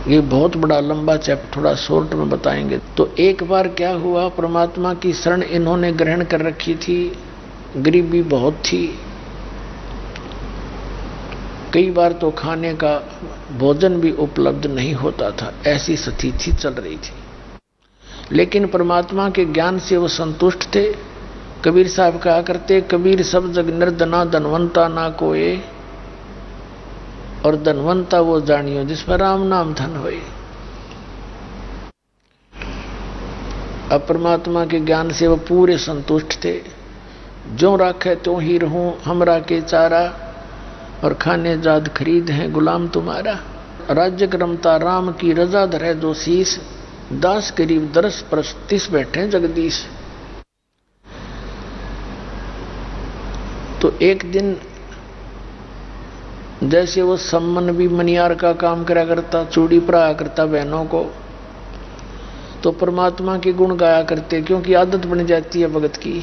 ये बहुत बड़ा लंबा चैप्टर, थोड़ा शॉर्ट में बताएंगे। तो एक बार क्या हुआ, परमात्मा की शरण इन्होंने ग्रहण कर रखी थी, गरीबी बहुत थी, कई बार तो खाने का भोजन भी उपलब्ध नहीं होता था, ऐसी स्थिति चल रही थी। लेकिन परमात्मा के ज्ञान से वो संतुष्ट थे। कबीर साहब कहा करते, कबीर सब जग निर्धना धनवंता ना कोए, और धनवंता वो जानियो जिस पर राम नाम धन होए। अब परमात्मा के ज्ञान से वो पूरे संतुष्ट थे। जो राखे तो ही रहूं हमरा के चारा, और खाने जाद खरीद है गुलाम तुम्हारा। राज्य क्रमता राम की रजा धरे जो शीस, दास करीब दरस प्रस्तिस बैठे जगदीश। तो एक दिन जैसे वो सम्मन भी मनियार का काम करा करता, चूड़ी पराया करता बहनों को, तो परमात्मा के गुण गाया करते, क्योंकि आदत बन जाती है भगत की।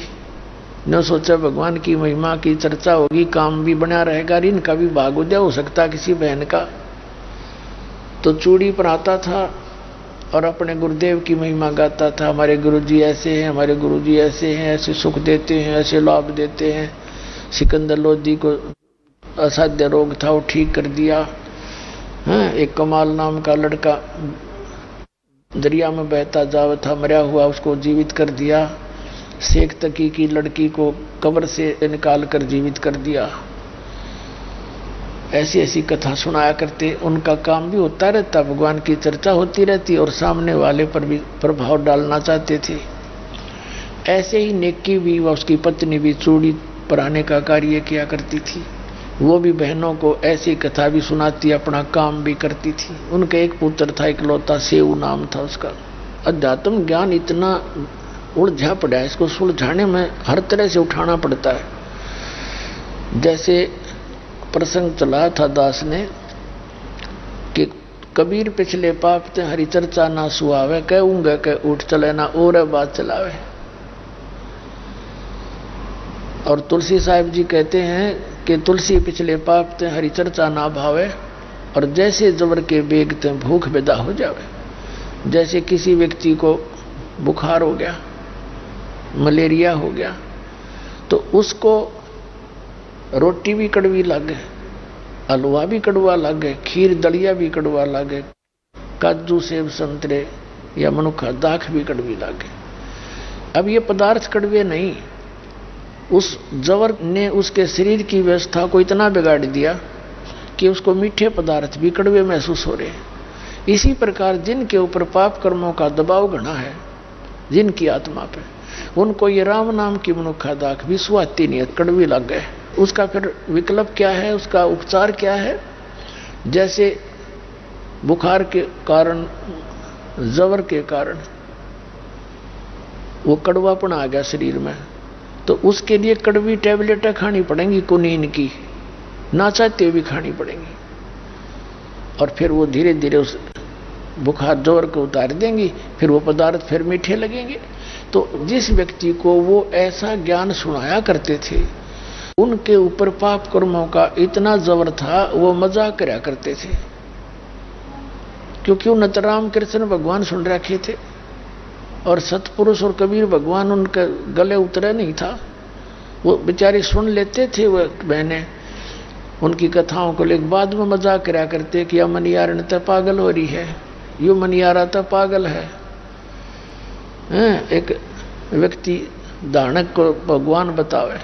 न सोचा भगवान की महिमा की चर्चा होगी, काम भी बना रहेगा, इनका भी भाग्योदय हो सकता किसी बहन का। तो चूड़ी पराता था और अपने गुरुदेव की महिमा गाता था। हमारे गुरुजी ऐसे हैं, हमारे गुरुजी ऐसे हैं, ऐसे सुख देते हैं, ऐसे लाभ देते हैं। सिकंदर लोधी को असाध्य रोग था, वो ठीक कर दिया। एक कमाल नाम का लड़का दरिया में बहता जावा था, मरा हुआ, उसको जीवित कर दिया। शेख तकी की लड़की को कब्र से निकाल कर जीवित कर दिया। ऐसी ऐसी कथा सुनाया करते। उनका काम भी होता रहता, भगवान की चर्चा होती रहती और सामने वाले पर भी प्रभाव डालना चाहते थे। ऐसे ही नेकी भी व उसकी पत्नी भी चूड़ी पराने का कार्य किया करती थी। वो भी बहनों को ऐसी कथा भी सुनाती, अपना काम भी करती थी। उनका एक पुत्र था इकलौता, सेऊ नाम था उसका। अध्यात्म ज्ञान इतना उलझा पड़ा है, इसको सुलझाने में हर तरह से उठाना पड़ता है। जैसे प्रसंग चला था दास ने कि कबीर पिछले पाप ते हरि चर्चा ना सुहावे, कहूंगा कह उठ चले ना और बात चलावे। और तुलसी साहिब जी कहते हैं कि तुलसी पिछले पाप ते हरि चर्चा ना भावे, और जैसे जबर के बेग ते भूख बेदा हो जावे। जैसे किसी व्यक्ति को बुखार हो गया, मलेरिया हो गया, तो उसको रोटी भी कड़वी लगे, हलवा भी कड़वा लगे, खीर दलिया भी कड़वा लगे, काजू सेब संतरे या मनुखा दाख भी कड़वी लगे। अब ये पदार्थ कड़वे नहीं, उस जवर ने उसके शरीर की व्यवस्था को इतना बिगाड़ दिया कि उसको मीठे पदार्थ भी कड़वे महसूस हो रहे हैं। इसी प्रकार जिनके ऊपर पाप कर्मों का दबाव घना है, जिनकी आत्मा पे, उनको ये राम नाम की मनुखा दाख भी सुहाती नहीं, कड़वी लग गए। उसका फिर विकल्प क्या है, उसका उपचार क्या है? जैसे बुखार के कारण, जवर के कारण वो कड़वापन आ गया शरीर में, तो उसके लिए कड़वी टैबलेटें खानी पड़ेंगी, कुनीन की, ना चाहते भी खानी पड़ेंगी। और फिर वो धीरे धीरे उस बुखार जोर को उतार देंगी, फिर वो पदार्थ फिर मीठे लगेंगे। तो जिस व्यक्ति को वो ऐसा ज्ञान सुनाया करते थे, उनके ऊपर पाप कर्मों का इतना जोर था, वो मजाक करा करते थे, क्योंकि उन्हें राम कृष्ण भगवान सुन रखे थे और सतपुरुष और कबीर भगवान उनके गले उतरे नहीं था। वो बेचारे सुन लेते थे, वो बहनें उनकी कथाओं को, लेकिन बाद में मजाक करा करते कि यह मनियारण तो पागल हो रही है, यो मनियारा तो पागल है। एक व्यक्ति दानक को भगवान बतावे,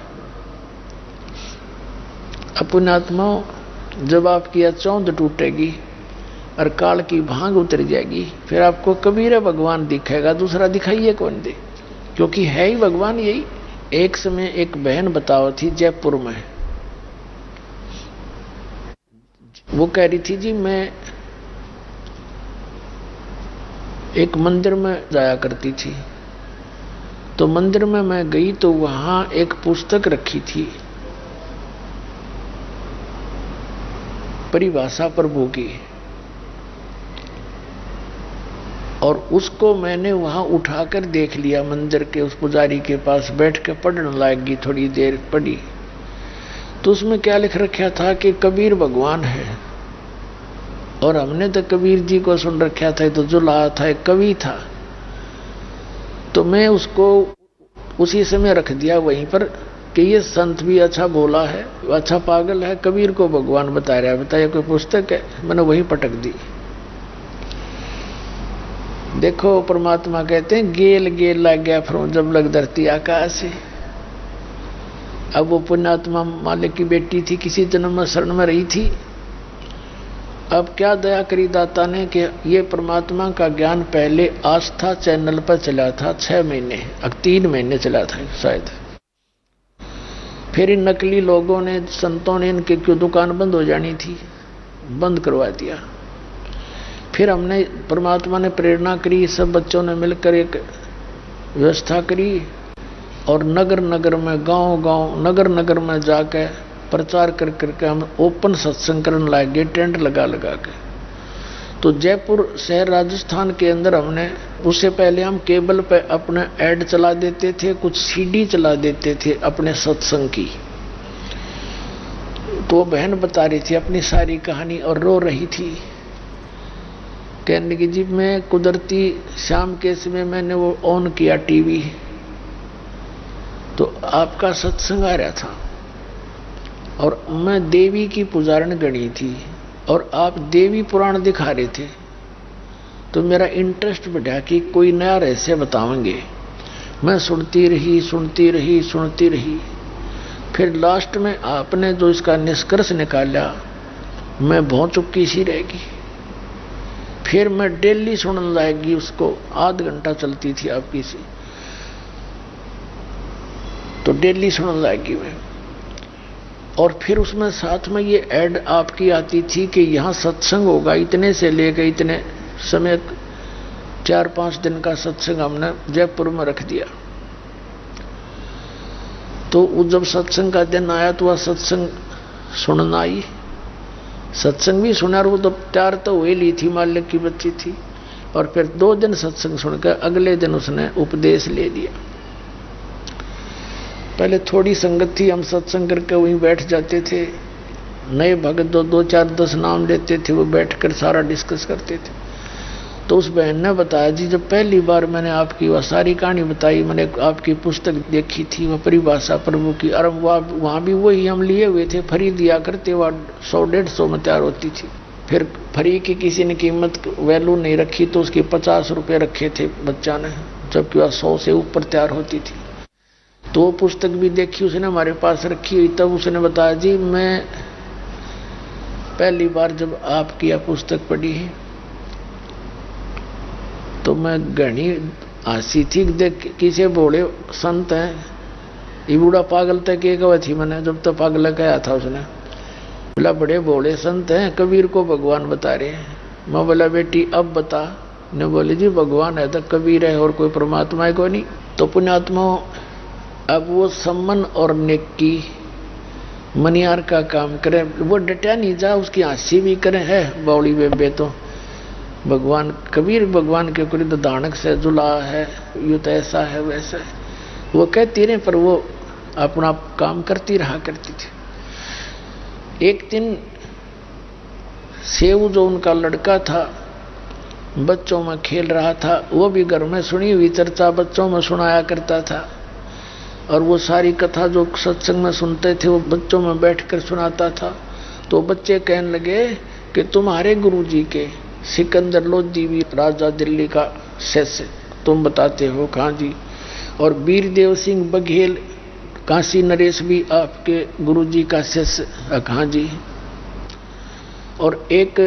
अपने आत्माओं, जब आपकी यह चौंध टूटेगी और काल की भांग उतर जाएगी, फिर आपको कबीर भगवान दिखेगा, दूसरा दिखाइए कौन दे, क्योंकि है ही भगवान यही। एक समय एक बहन बताओ थी जयपुर में, वो कह रही थी जी मैं एक मंदिर में जाया करती थी, तो मंदिर में मैं गई तो वहां एक पुस्तक रखी थी, परिभाषा प्रभु की, और उसको मैंने वहां उठाकर देख लिया। मंदिर के उस पुजारी के पास बैठ के पढ़ने लगी, थोड़ी देर पढ़ी तो उसमें क्या लिख रखा था कि कबीर भगवान है। और हमने तो कबीर जी को सुन रखा था, तो जो लाया था एक कवि था, तो मैं उसको उसी समय रख दिया वहीं पर कि ये संत भी अच्छा बोला है, अच्छा पागल है, कबीर को भगवान बता रहा है, बताइए कोई पुस्तक है। मैंने वहीं पटक दी। देखो परमात्मा कहते हैं गेल गेल लग गया फिर जब लग धरती आकाश से। अब वो पुण्यात्मा मालिक की बेटी थी, किसी जन्म में शरण में रही थी। अब क्या दया करी दाता ने कि ये परमात्मा का ज्ञान पहले आस्था चैनल पर चला था 6 महीने, अब 3 महीने चला था शायद। फिर इन नकली लोगों ने, संतों ने इनके क्यों दुकान बंद हो जानी थी, बंद करवा दिया। फिर हमने, परमात्मा ने प्रेरणा करी, सब बच्चों ने मिलकर एक व्यवस्था करी और नगर नगर में, गांव गांव, नगर नगर में जाकर प्रचार कर करके हम ओपन सत्संग करने लगे, टेंट लगा लगा के। तो जयपुर शहर राजस्थान के अंदर हमने, उससे पहले हम केबल पे अपने ऐड चला देते थे, कुछ सीडी चला देते थे अपने सत्संग की। तो बहन बता रही थी अपनी सारी कहानी और रो रही थी, कहने की जी मैं कुदरती शाम के समय मैंने वो ऑन किया टीवी, तो आपका सत्संग आ रहा था और मैं देवी की पुजारण गणी थी और आप देवी पुराण दिखा रहे थे, तो मेरा इंटरेस्ट बढ़ा कि कोई नया रहस्य बताएंगे। मैं सुनती रही सुनती रही सुनती रही, फिर लास्ट में आपने जो इसका निष्कर्ष निकाला, मैं बहुत चुपकी सी रहेगी। फिर मैं डेली सुनने लाएगी उसको, आध घंटा चलती थी आपकी सी, तो डेली सुनने लाएगी मैं। और फिर उसमें साथ में ये ऐड आपकी आती थी कि यहाँ सत्संग होगा, इतने से लेकर इतने समय, 4-5 दिन का सत्संग हमने जयपुर में रख दिया। तो जब सत्संग का दिन आया तो वह सत्संग सुनना आई, सत्संग भी सुना, और वो तो तैयार तो हुई ली थी, मालिक की बच्ची थी। और फिर 2 दिन सत्संग सुनकर अगले दिन उसने उपदेश ले लिया। पहले थोड़ी संगत थी, हम सत्संग करके वहीं बैठ जाते थे, नए भगत 2-4-10 नाम लेते थे, वो बैठकर सारा डिस्कस करते थे। तो उस बहन ने बताया जी जब पहली बार मैंने आपकी वह सारी कहानी बताई, मैंने आपकी पुस्तक देखी थी वह परिभाषा प्रभु की, और वहाँ भी वही हम लिए हुए थे, फ्री दिया करते, वह 100-150 में तैयार होती थी। फिर फ्री की किसी ने कीमत वैल्यू नहीं रखी तो उसके 50 रुपये रखे थे बच्चा ने, जबकि वह 100 से ऊपर तैयार होती थी। तो पुस्तक भी देखी उसने, हमारे पास रखी हुई। तब उसने बताया जी मैं पहली बार जब आपकी यह पुस्तक पढ़ी तो मैं घनी हंसी थी, देख किसे बोले संत हैं, ये बूढ़ा पागल तक एक थी मैंने, जब तक पागल कहा था उसने, बोला बड़े बोले संत हैं, कबीर को भगवान बता रहे हैं। मैं बोला बेटी अब बता, ने बोले जी भगवान है तो कबीर है और कोई परमात्मा है कोई नहीं। तो पुण्यात्मा अब वो सम्मन और नेकी मनियार का काम करे, वो डटा नहीं जा, उसकी हंसी भी करे, है बौड़ी बेबे तो भगवान कबीर भगवान के कुरिद दानक से जुला है, यूं तो ऐसा है वैसा है, वो कहती रहे, पर वो अपना काम करती रहा करती थी। एक दिन सेऊ जो उनका लड़का था बच्चों में खेल रहा था, वो भी घर में सुनी हुई चर्चा बच्चों में सुनाया करता था, और वो सारी कथा जो सत्संग में सुनते थे वो बच्चों में बैठकर सुनाता था। तो बच्चे कहने लगे कि तुम्हारे गुरुजी के सिकंदर लोधी भी राजा दिल्ली का शिष्य तुम बताते हो, कहाँ जी, और वीरदेव सिंह बघेल काशी नरेश भी आपके गुरुजी का शिष्य, कहाँ जी, और एक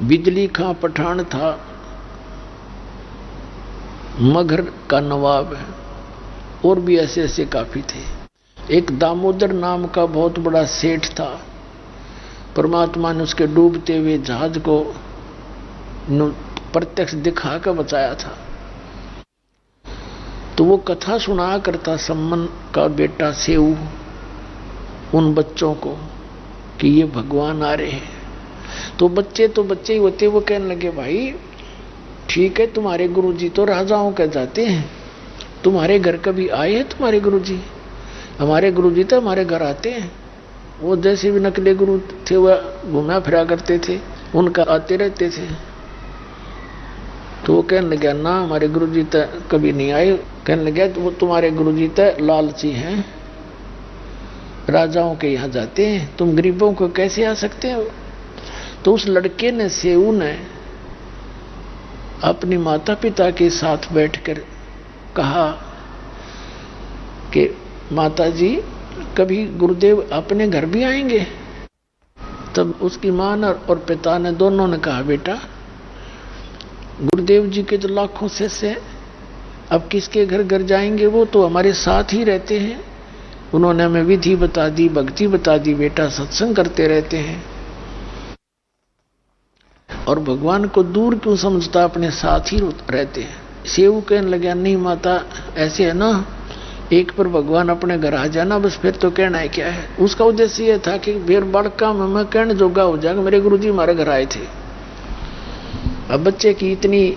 बिजली खां पठान था मगहर का नवाब है, और भी ऐसे ऐसे काफी थे। एक दामोदर नाम का बहुत बड़ा सेठ था, परमात्मा ने उसके डूबते हुए जहाज को प्रत्यक्ष दिखा कर बचाया था। तो वो कथा सुना करता सम्मन का बेटा सेऊ उन बच्चों को कि ये भगवान आ रहे हैं। तो बच्चे ही होते, वो कहने लगे भाई ठीक है, तुम्हारे गुरुजी तो राजाओं के जाते हैं, तुम्हारे घर कभी आए हैं तुम्हारे गुरुजी? हमारे गुरुजी तो हमारे घर आते हैं, वो जैसे भी नकली गुरु थे वह घुमा फिरा करते थे, उनका आते रहते थे। तो वो कहने लगा ना हमारे गुरुजी तो कभी नहीं आए। कहने लगा वो तुम्हारे गुरुजी तो लालची हैं, राजाओं के यहाँ जाते हैं, तुम गरीबों को कैसे आ सकते हो? तो उस लड़के ने सेऊ ने अपनी माता पिता के साथ बैठकर कहा कि माता जी कभी गुरुदेव अपने घर भी आएंगे? तब उसकी मां और पिता ने दोनों ने कहा बेटा गुरुदेव जी के तो लाखों शिष्य हैं, अब किसके घर घर जाएंगे, वो तो हमारे साथ ही रहते हैं, उन्होंने हमें विधि बता दी, भक्ति बता दी, बेटा सत्संग करते रहते हैं। और भगवान को दूर क्यों समझता, अपने साथ ही रहते हैं। सेव कहने लगा, नहीं माता ऐसे है ना, एक पर भगवान अपने घर आ जाना, बस फिर तो कहना है क्या है। उसका उद्देश्य यह था कि फिर बड़का मैं कहने जोगा हो जाएगा, मेरे गुरुजी हमारे घर आए थे। अब बच्चे की इतनी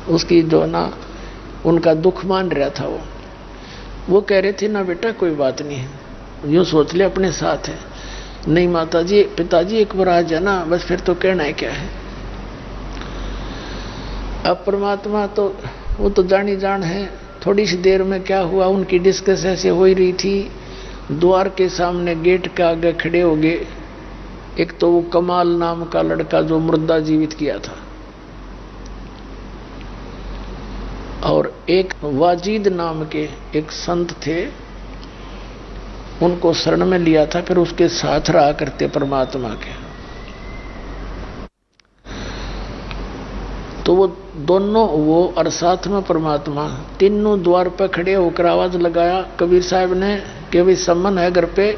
उसकी जो ना उनका दुख मान रहा था, वो कह रहे थे ना बेटा कोई बात नहीं है, यूं सोच ले अपने साथ है। नहीं माता जी, पिताजी एक बार आ जाना, बस फिर तो कहना है क्या है। अब परमात्मा तो वो तो जानी जान है। थोड़ी सी देर में क्या हुआ, उनकी डिस्कस ऐसे हो ही रही थी, द्वार के सामने गेट के आगे खड़े हो गए एक तो वो कमाल नाम का लड़का जो मुर्दा जीवित किया था, और एक वाजिद नाम के एक संत थे, उनको शरण में लिया था, फिर उसके साथ रहा करते परमात्मा के। तो वो दोनों, वो और साथ में परमात्मा, तीनों द्वार पर खड़े होकर आवाज लगाया कबीर साहब ने कि भाई सम्मन है घर पे।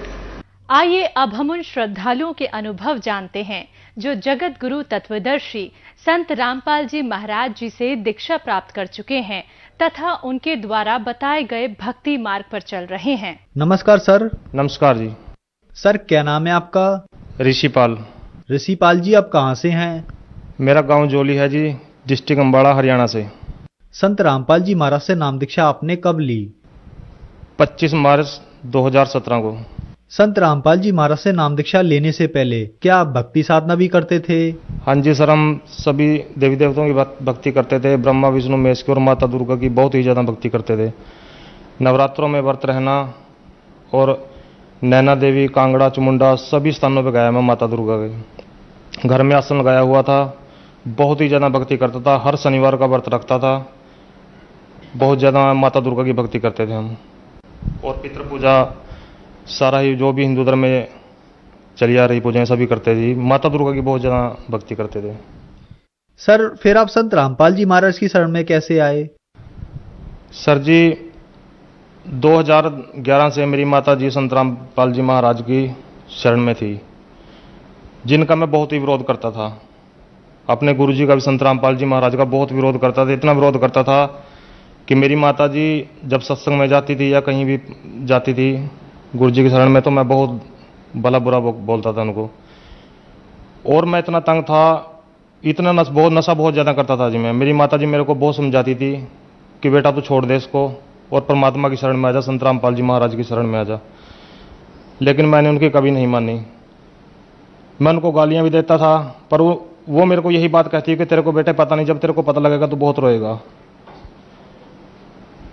आइए अब हम उन श्रद्धालुओं के अनुभव जानते हैं जो जगत गुरु तत्वदर्शी संत रामपाल जी महाराज जी से दीक्षा प्राप्त कर चुके हैं तथा उनके द्वारा बताए गए भक्ति मार्ग पर चल रहे हैं। नमस्कार सर। नमस्कार जी। सर क्या नाम है आपका? ऋषिपाल। ऋषिपाल जी, आप कहाँ से हैं? मेरा गांव जोली है जी, डिस्ट्रिक्ट अम्बाड़ा, हरियाणा से। संत रामपाल जी महाराज से नाम दीक्षा आपने कब ली? 25 मार्च 2017 को। संत रामपाल जी महाराज से नाम दीक्षा लेने से पहले क्या आप भक्ति साधना भी करते थे? हाँ जी सर, हम सभी देवी देवताओं की भक्ति करते थे। ब्रह्मा विष्णु महेश की और माता दुर्गा की बहुत ही ज़्यादा भक्ति करते थे। नवरात्रों में व्रत रहना और नैना देवी, कांगड़ा, चमुंडा सभी स्थानों पर गया मैं माता दुर्गा के। घर में आसन लगाया हुआ था, बहुत ही ज़्यादा भक्ति करता था। हर शनिवार का व्रत रखता था। बहुत ज़्यादा माता दुर्गा की भक्ति करते थे हम। और पितृ पूजा सारा ही जो भी हिंदू धर्म में चली आ रही पूजाएं सभी करते थे। माता दुर्गा की बहुत ज़्यादा भक्ति करते थे। सर फिर आप संत रामपाल जी महाराज की शरण में कैसे आए? सर जी 2011 से मेरी माता जी संत रामपाल जी महाराज की शरण में थी, जिनका मैं बहुत ही विरोध करता था। अपने गुरु जी का भी संत रामपाल जी महाराज का बहुत विरोध करता था। इतना विरोध करता था कि मेरी माता जी जब सत्संग में जाती थी या कहीं भी जाती थी गुरु जी की शरण में, तो मैं बहुत भला बुरा बोलता था उनको। और मैं इतना तंग था, इतना नशा बहुत ज़्यादा करता था जी मैं। मेरी माता जी मेरे को बहुत समझाती थी कि बेटा तू छोड़ दे इसको और परमात्मा की शरण में आ जा, संत रामपाल जी महाराज की शरण में आ जा। लेकिन मैंने उनकी कभी नहीं मानी। मैं उनको गालियाँ भी देता था, पर वो मेरे को यही बात कहती है कि तेरे को बेटे पता नहीं, जब तेरे को पता लगेगा तो बहुत रोएगा।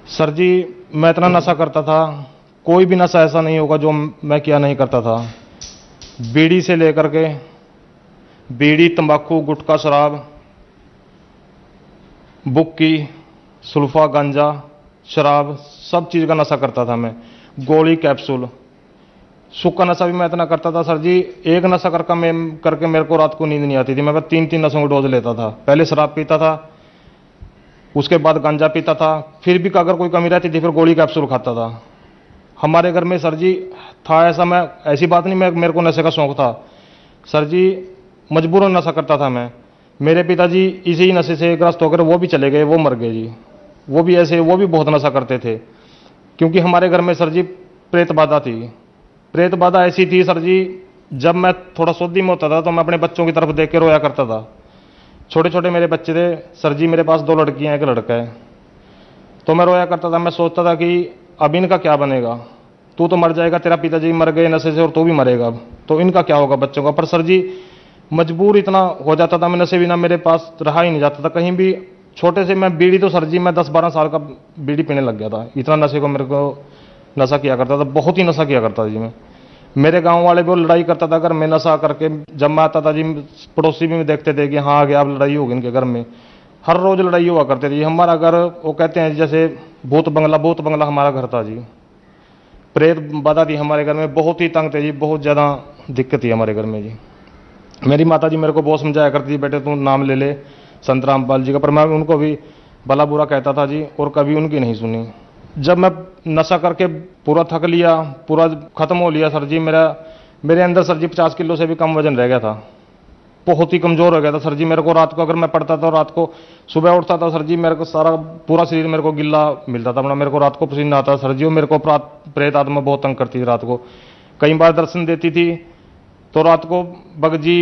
सर जी मैं इतना नशा करता था, कोई भी नशा ऐसा नहीं होगा जो मैं किया नहीं करता था। बीड़ी से लेकर के बीड़ी, तंबाकू, गुटखा, शराब, बुक्की, सुल्फा, गांजा, शराब, सब चीज़ का नशा करता था मैं। गोली, कैप्सूल, सूखा नशा भी मैं इतना करता था सर जी। एक नशा करके मेरे को रात को नींद नहीं आती थी। मैं 3-3 नशों की डोज लेता था। पहले शराब पीता था, उसके बाद गांजा पीता था, फिर भी अगर कोई कमी रहती थी फिर गोली, कैप्सूल खाता था। हमारे घर में सर जी था ऐसा, मैं ऐसी बात नहीं मेरे को नशे का शौक था सर जी, मजबूरन नशा करता था मैं। मेरे पिताजी इसी नशे से ग्रस्त होकर वो भी चले गए, वो मर गए जी। वो भी ऐसे, वो भी बहुत नशा करते थे। क्योंकि हमारे घर में सर जी प्रेत बाधा थी। प्रेत बाधा ऐसी थी सर जी, जब मैं थोड़ा सोदी में होता था तो मैं अपने बच्चों की तरफ देख के रोया करता था। छोटे छोटे मेरे बच्चे थे सर जी, मेरे पास 2 लड़कियां हैं, 1 लड़का है। तो मैं रोया करता था। मैं सोचता था कि अब इनका क्या बनेगा, तू तो मर जाएगा, तेरा पिताजी मर गए नशे से और तू भी मरेगा, अब तो इनका क्या होगा बच्चों का। पर सर जी मजबूर इतना हो जाता था मैं, नशे बिना मेरे पास रहा ही नहीं जाता था कहीं भी। छोटे से मैं बीड़ी तो सर जी मैं 10-12 साल का बीड़ी पीने लग गया था। इतना नशे को मेरे को नशा किया करता था, बहुत ही नशा किया करता था जी मैं। मेरे गांव वाले भी लड़ाई करता था अगर मैं नशा करके जब मैं आता था जी। पड़ोसी भी देखते थे कि हाँ आगे आप लड़ाई होगी इनके घर में। हर रोज लड़ाई हुआ करती थी। हमारा घर, वो कहते हैं जैसे भूत बंगला हमारा घर था जी। प्रेत बाधा थी हमारे घर में, बहुत ही तंग थे जी, बहुत ज़्यादा दिक्कत थी हमारे घर में जी। मेरी माता जी मेरे को बहुत समझाया करती थी, बेटे तू नाम ले संत रामपाल जी का। पर मैं उनको भी भला बुरा कहता था जी, और कभी उनकी नहीं सुनी। जब मैं नशा करके पूरा थक लिया, पूरा खत्म हो लिया सर जी, मेरे अंदर सर जी 50 किलो से भी कम वजन रह गया था। बहुत ही कमजोर हो गया था सर जी। मेरे को रात को अगर मैं पढ़ता था, रात को सुबह उठता था सर जी, मेरे को सारा पूरा शरीर मेरे को गिल्ला मिलता था अपना। मेरे को रात को पसीना आता सर जी। और मेरे को प्रेत आत्मा बहुत तंग करती थी रात को। कई बार दर्शन देती थी तो रात को भगत जी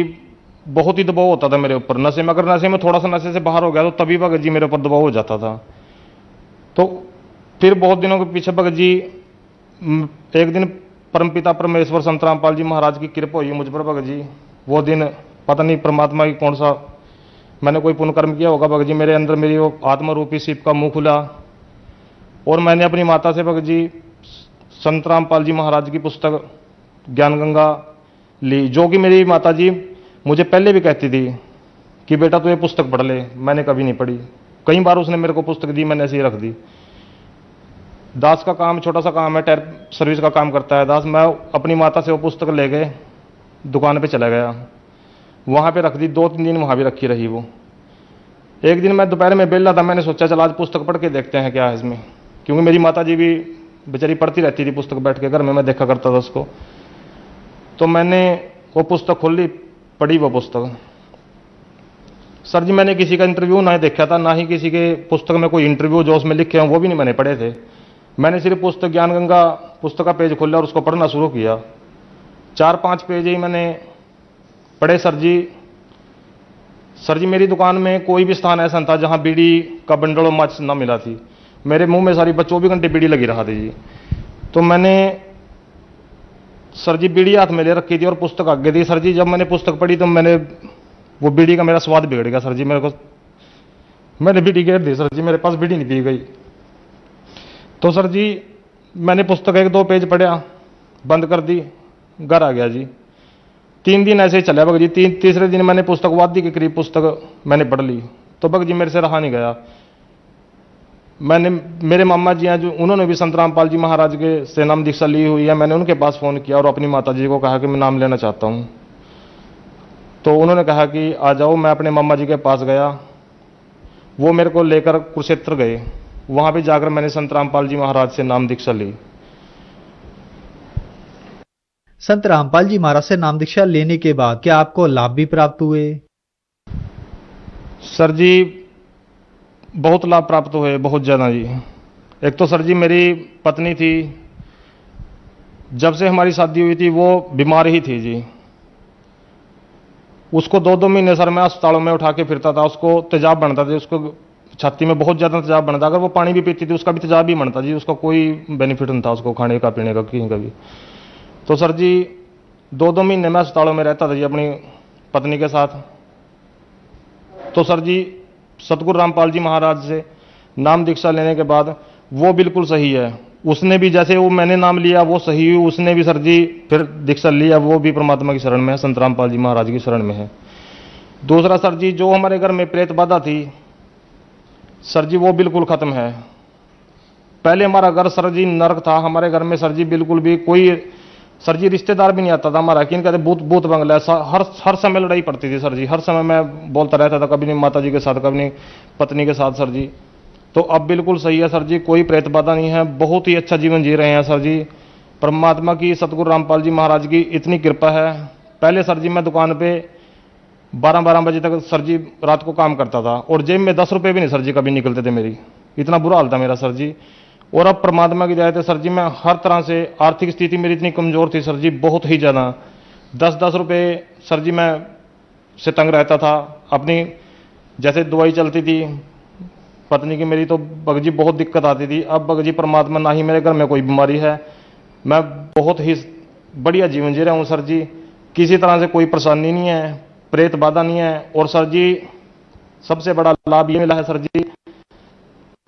बहुत ही दबाव होता था मेरे ऊपर। नशे में, अगर नशे में थोड़ा सा नशे से बाहर हो गया तो तभी भगत जी मेरे ऊपर दबाव हो जाता था। तो फिर बहुत दिनों के पीछे भगत जी एक दिन परमपिता परमेश्वर संत रामपाल जी महाराज की कृपा हुई मुझ पर भगत जी। वो दिन पता नहीं परमात्मा की कौन सा मैंने कोई पुण्य कर्म किया होगा भगत जी, मेरे अंदर मेरी वो आत्मा रूपी शिव का मुंह खुला और मैंने अपनी माता से भगत जी संत रामपाल जी महाराज की पुस्तक ज्ञान गंगा ली, जो कि मेरी माता जी मुझे पहले भी कहती थी कि बेटा तू ये पुस्तक पढ़ ले। मैंने कभी नहीं पढ़ी। कई बार उसने मेरे को पुस्तक दी, मैंने ऐसे ही रख दी। दास का काम छोटा सा काम है, टायर सर्विस का काम करता है दास। मैं अपनी माता से वो पुस्तक ले गए दुकान पे चला गया, वहां पे रख दी। 2-3 दिन वहां भी रखी रही वो। एक दिन मैं दोपहर में बेला था, मैंने सोचा चल आज पुस्तक पढ़ के देखते हैं क्या है इसमें, क्योंकि मेरी माता जी भी बेचारी पढ़ती रहती थी पुस्तक बैठ के घर में, मैं देखा करता था उसको। तो मैंने वो पुस्तक खोल ली, पढ़ी वो पुस्तक। सर जी मैंने किसी का इंटरव्यू ना देखा था, ना ही किसी के पुस्तक में कोई इंटरव्यू जो उसमें लिखे हों वो भी नहीं मैंने पढ़े थे। मैंने सिर्फ पुस्तक ज्ञान गंगा पुस्तक का पेज खोला और उसको पढ़ना शुरू किया। 4-5 पेज ही मैंने पढ़े सर जी मेरी दुकान में कोई भी स्थान ऐसा था जहां बीड़ी का बंडल और माचिस ना मिला थी। मेरे मुंह में सारी 24 घंटे बीड़ी लगी रहा थी जी। तो मैंने सर जी बीड़ी हाथ में ले रखी थी और पुस्तक आगे दी सर जी। जब मैंने पुस्तक पढ़ी तो मैंने वो बीड़ी का मेरा स्वाद बिगड़ गया सर जी। मैंने बीड़ी गिर दी सर जी, मेरे पास बीड़ी नहीं पी गई। तो सर जी मैंने पुस्तक 1-2 पेज पढ़ा, बंद कर दी, घर आ गया जी। 3 दिन ऐसे ही चला भगत जी। तीसरे दिन मैंने पुस्तक वादी के करीब पुस्तक मैंने पढ़ ली तो भगत जी मेरे से रहा नहीं गया। मेरे मामा जी हैं जो उन्होंने भी संत रामपाल जी महाराज के से नाम दीक्षा ली हुई है। मैंने उनके पास फोन किया और अपनी माता जी को कहा कि मैं नाम लेना चाहता हूं। तो उन्होंने कहा कि आ जाओ। मैं अपने मामा जी के पास गया, वो मेरे को लेकर कुरुक्षेत्र गए। वहां पे जाकर मैंने संत रामपाल जी महाराज से नाम दीक्षा ली। संत रामपाल जी महाराज से नाम दीक्षा लेने के बाद क्या आपको लाभ भी प्राप्त हुए? सर जी बहुत लाभ प्राप्त हुए, बहुत ज्यादा जी। एक तो सर जी मेरी पत्नी थी, जब से हमारी शादी हुई थी वो बीमार ही थी जी। उसको 2-2 महीने सर मैं अस्पतालों में उठा के फिरता था। उसको तेजाब बनता था, उसको छाती में बहुत ज्यादा तेजाब बनता। अगर वो पानी भी पीती थी उसका भी तेजाब ही बनता जी। उसका कोई बेनिफिट नहीं था उसको खाने का पीने का कहीं का भी। तो सर जी 2-2 महीने में अस्पतालों में रहता था जी अपनी पत्नी के साथ। तो सर जी सतगुरु रामपाल जी महाराज से नाम दीक्षा लेने के बाद वो बिल्कुल सही है। उसने भी जैसे वो मैंने नाम लिया वो सही हुई, उसने भी सर जी फिर दीक्षा लिया, वो भी परमात्मा की शरण में है, संत रामपाल जी महाराज की शरण में है। दूसरा सर जी जो हमारे घर में प्रेत बाधा थी सर जी वो बिल्कुल खत्म है। पहले हमारा घर सर जी नरक था। हमारे घर में सर जी बिल्कुल भी कोई सर जी रिश्तेदार भी नहीं आता था हमारा। किन कहते भूत भूत बंगला। हर समय लड़ाई पड़ती थी सर जी। हर समय मैं बोलता रहता था, कभी नहीं माता जी के साथ, कभी नहीं पत्नी के साथ सर जी। तो अब बिल्कुल सही है सर जी, कोई प्रेत बाधा नहीं है। बहुत ही अच्छा जीवन जी रहे हैं सर जी। परमात्मा की सतगुरु रामपाल जी महाराज की इतनी कृपा है। पहले सर जी मैं दुकान पे 12-12 बजे तक सर जी रात को काम करता था और जेब में 10 रुपए भी नहीं सर जी कभी निकलते थे मेरी। इतना बुरा हाल था मेरा सर जी। और अब परमात्मा की दया से सर जी मैं हर तरह से, आर्थिक स्थिति मेरी इतनी कमजोर थी सर जी, बहुत ही ज्यादा। 10-10 रुपए सर जी मैं से तंग रहता था। अपनी जैसे दवाई चलती थी पत्नी की मेरी, तो भगत जी बहुत दिक्कत आती थी। अब भगत जी परमात्मा, ना ही मेरे घर में कोई बीमारी है, मैं बहुत ही बढ़िया जीवन जी रहा हूँ सर जी। किसी तरह से कोई परेशानी नहीं है, प्रेत बाधा नहीं है। और सर जी सबसे बड़ा लाभ ये मिला है सर जी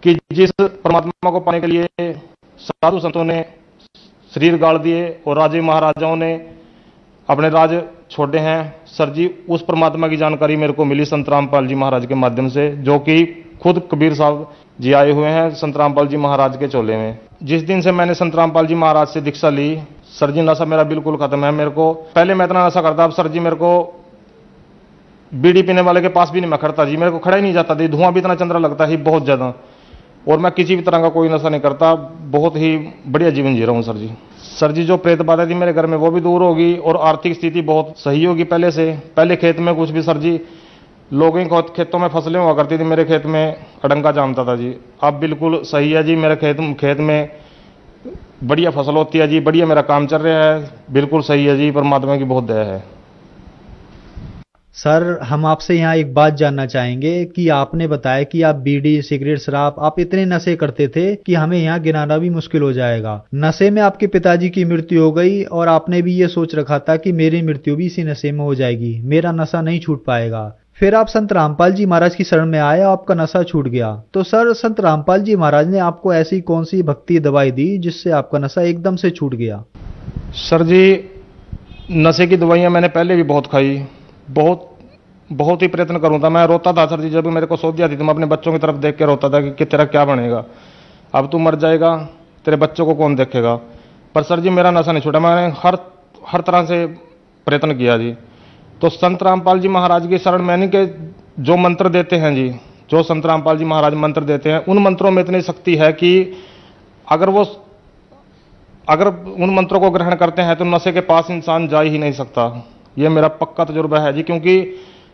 कि जिस परमात्मा को पाने के लिए साधु संतों ने शरीर गाड़ दिए और राजे महाराजाओं ने अपने राज छोड़े हैं सर जी, उस परमात्मा की जानकारी मेरे को मिली संत रामपाल जी महाराज के माध्यम से, जो कि खुद कबीर साहब जी आए हुए हैं संत रामपाल जी महाराज के चोले में। जिस दिन से मैंने संत रामपाल जी महाराज से दीक्षा ली सर जी, नशा मेरा बिल्कुल खत्म है। मेरे को पहले मैं इतना नशा करता, अब सर जी मेरे को बीड़ी पीने वाले के पास भी नहीं मैं खड़ता जी। मेरे को खड़ा ही नहीं जाता थी। धुआं भी इतना चंद्रा लगता है बहुत ज्यादा। और मैं किसी भी तरह का कोई नशा नहीं करता, बहुत ही बढ़िया जीवन जी रहा हूँ सर जी। सर जी जो प्रेत बाधा थी मेरे घर में वो भी दूर होगी और आर्थिक स्थिति बहुत सही होगी पहले से। पहले खेत में कुछ भी सर जी, लोगों के खेतों में फसलें हुआ करती थी, मेरे खेत में अड़ंगा जामता था जी। अब बिल्कुल सही है जी, मेरे खेत में बढ़िया फसल होती है जी, बढ़िया मेरा काम चल रहा है, बिल्कुल सही है जी, परमात्मा की बहुत दया है। सर हम आपसे यहाँ एक बात जानना चाहेंगे कि आपने बताया कि आप बीड़ी, सिगरेट, शराब, आप इतने नशे करते थे कि हमें यहाँ गिनाना भी मुश्किल हो जाएगा। नशे में आपके पिताजी की मृत्यु हो गई और आपने भी ये सोच रखा था कि मेरी मृत्यु भी इसी नशे में हो जाएगी, मेरा नशा नहीं छूट पाएगा। फिर आप संत रामपाल जी महाराज की शरण में आए और आपका नशा छूट गया। तो सर संत रामपाल जी महाराज ने आपको ऐसी कौन सी भक्ति दवाई दी जिससे आपका नशा एकदम से छूट गया? सर जी नशे की दवाइयाँ मैंने पहले भी बहुत खाई, बहुत ही प्रयत्न करूँ था। मैं रोता था सर जी, जब भी मेरे को सोच आती थी मैं अपने बच्चों की तरफ देख के रोता था कि तेरा क्या बनेगा, अब तू मर जाएगा, तेरे बच्चों को कौन देखेगा। पर सर जी मेरा नशा नहीं छूटा, मैंने हर तरह से प्रयत्न किया जी। तो संत रामपाल जी महाराज की शरण मैंने के जो मंत्र देते हैं जी, जो संत रामपाल जी महाराज मंत्र देते हैं, उन मंत्रों में इतनी शक्ति है कि अगर उन मंत्रों को ग्रहण करते हैं तो नशे के पास इंसान जा ही नहीं सकता। ये मेरा पक्का तजुर्बा है जी। क्योंकि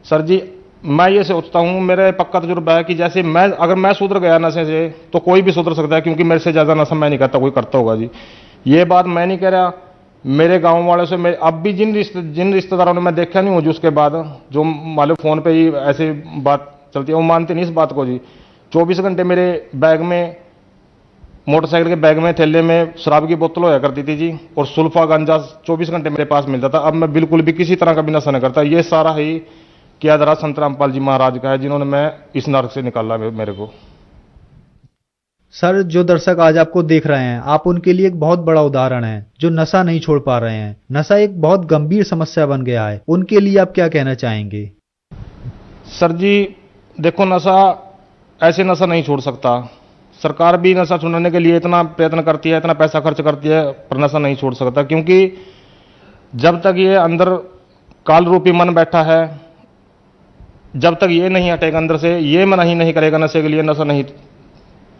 सर जी मैं ये सोचता हूँ, मेरा पक्का तजुर्बा है कि जैसे अगर मैं सुधर गया नशे से तो कोई भी सुधर सकता है, क्योंकि मेरे से ज़्यादा नशा मैं नहीं करता, कोई करता होगा जी। ये बात मैं नहीं कह रहा, मेरे गांव वालों से अब भी जिन रिश्तेदारों ने मैं देखा नहीं हूँ जी, उसके बाद जो मान फ़ोन पे ही ऐसी बात चलती है, वो मानते नहीं इस बात को जी। 24 घंटे मेरे बैग में, मोटरसाइकिल के बैग में, थैले में शराब की बोतल होया करती थी जी, और सुल्फा गांजा 24 घंटे मेरे पास मिलता था। अब मैं बिल्कुल भी किसी तरह का भी नशा नहीं करता। ये सारा ही किया धरा संत रामपाल जी महाराज का है, जिन्होंने मैं इस नरक से निकाला मेरे को। सर जो दर्शक आज आपको देख रहे हैं, आप उनके लिए एक बहुत बड़ा उदाहरण है, जो नशा नहीं छोड़ पा रहे हैं। नशा एक बहुत गंभीर समस्या बन गया है, उनके लिए आप क्या कहना चाहेंगे? सर जी देखो, ऐसे नशा नहीं छोड़ सकता। सरकार भी नशा छुड़ाने के लिए इतना प्रयत्न करती है, इतना पैसा खर्च करती है, पर नशा नहीं छोड़ सकता। क्योंकि जब तक ये अंदर काल रूपी मन बैठा है, जब तक ये नहीं हटेगा अंदर से, ये मन ही नहीं करेगा नशे के लिए, नशा नहीं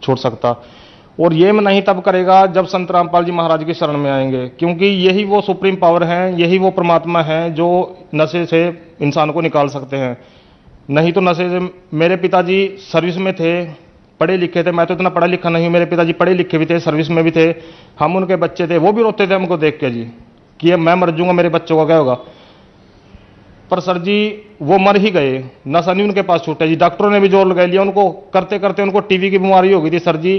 छोड़ सकता। और ये मन नहीं तब करेगा जब संत रामपाल जी महाराज की शरण में आएंगे, क्योंकि यही वो सुप्रीम पावर है, यही वो परमात्मा है जो नशे से इंसान को निकाल सकते हैं। नहीं तो नशे से, मेरे पिताजी सर्विस में थे, पढ़े लिखे थे, मैं तो इतना पढ़ा लिखा नहीं हूं, मेरे पिताजी पढ़े लिखे भी थे, सर्विस में भी थे, हम उनके बच्चे थे, वो भी रोते थे हमको देख के जी कि मैं मर जाऊंगा, मेरे बच्चों का क्या होगा। पर सर जी वो मर ही गए, नशा नहीं उनके पास छूटा जी। डॉक्टरों ने भी जोर लगा लिया, उनको करते करते उनको टीबी की बीमारी हो गई थी सर जी।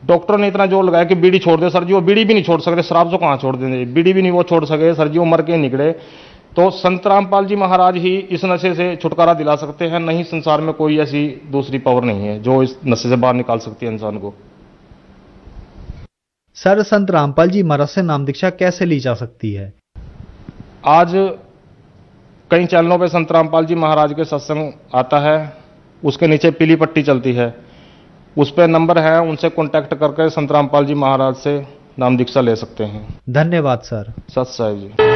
डॉक्टरों ने इतना जोर लगाया कि बीड़ी छोड़ दे सर जी, वो बीड़ी भी नहीं छोड़ सकते, शराब तो कहाँ छोड़ देंगे, बीड़ी भी नहीं वो छोड़ सके सर जी, वो मर के निकले। तो संत रामपाल जी महाराज ही इस नशे से छुटकारा दिला सकते हैं, नहीं संसार में कोई ऐसी दूसरी पावर नहीं है जो इस नशे से बाहर निकाल सकती है इंसान को। सर संत रामपाल जी महाराज से नाम दीक्षा कैसे ली जा सकती है? आज कई चैनलों पे संत रामपाल जी महाराज के सत्संग आता है, उसके नीचे पीली पट्टी चलती है, उस पर नंबर है, उनसे कांटेक्ट करके संत रामपाल जी महाराज से नाम दीक्षा ले सकते हैं। धन्यवाद सर। सत साहिब जी।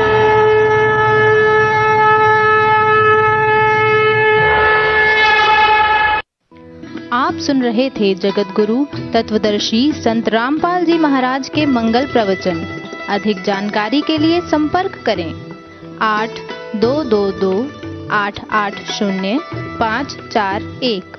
आप सुन रहे थे जगत गुरु तत्वदर्शी संत रामपाल जी महाराज के मंगल प्रवचन। अधिक जानकारी के लिए संपर्क करें 8222 880 541।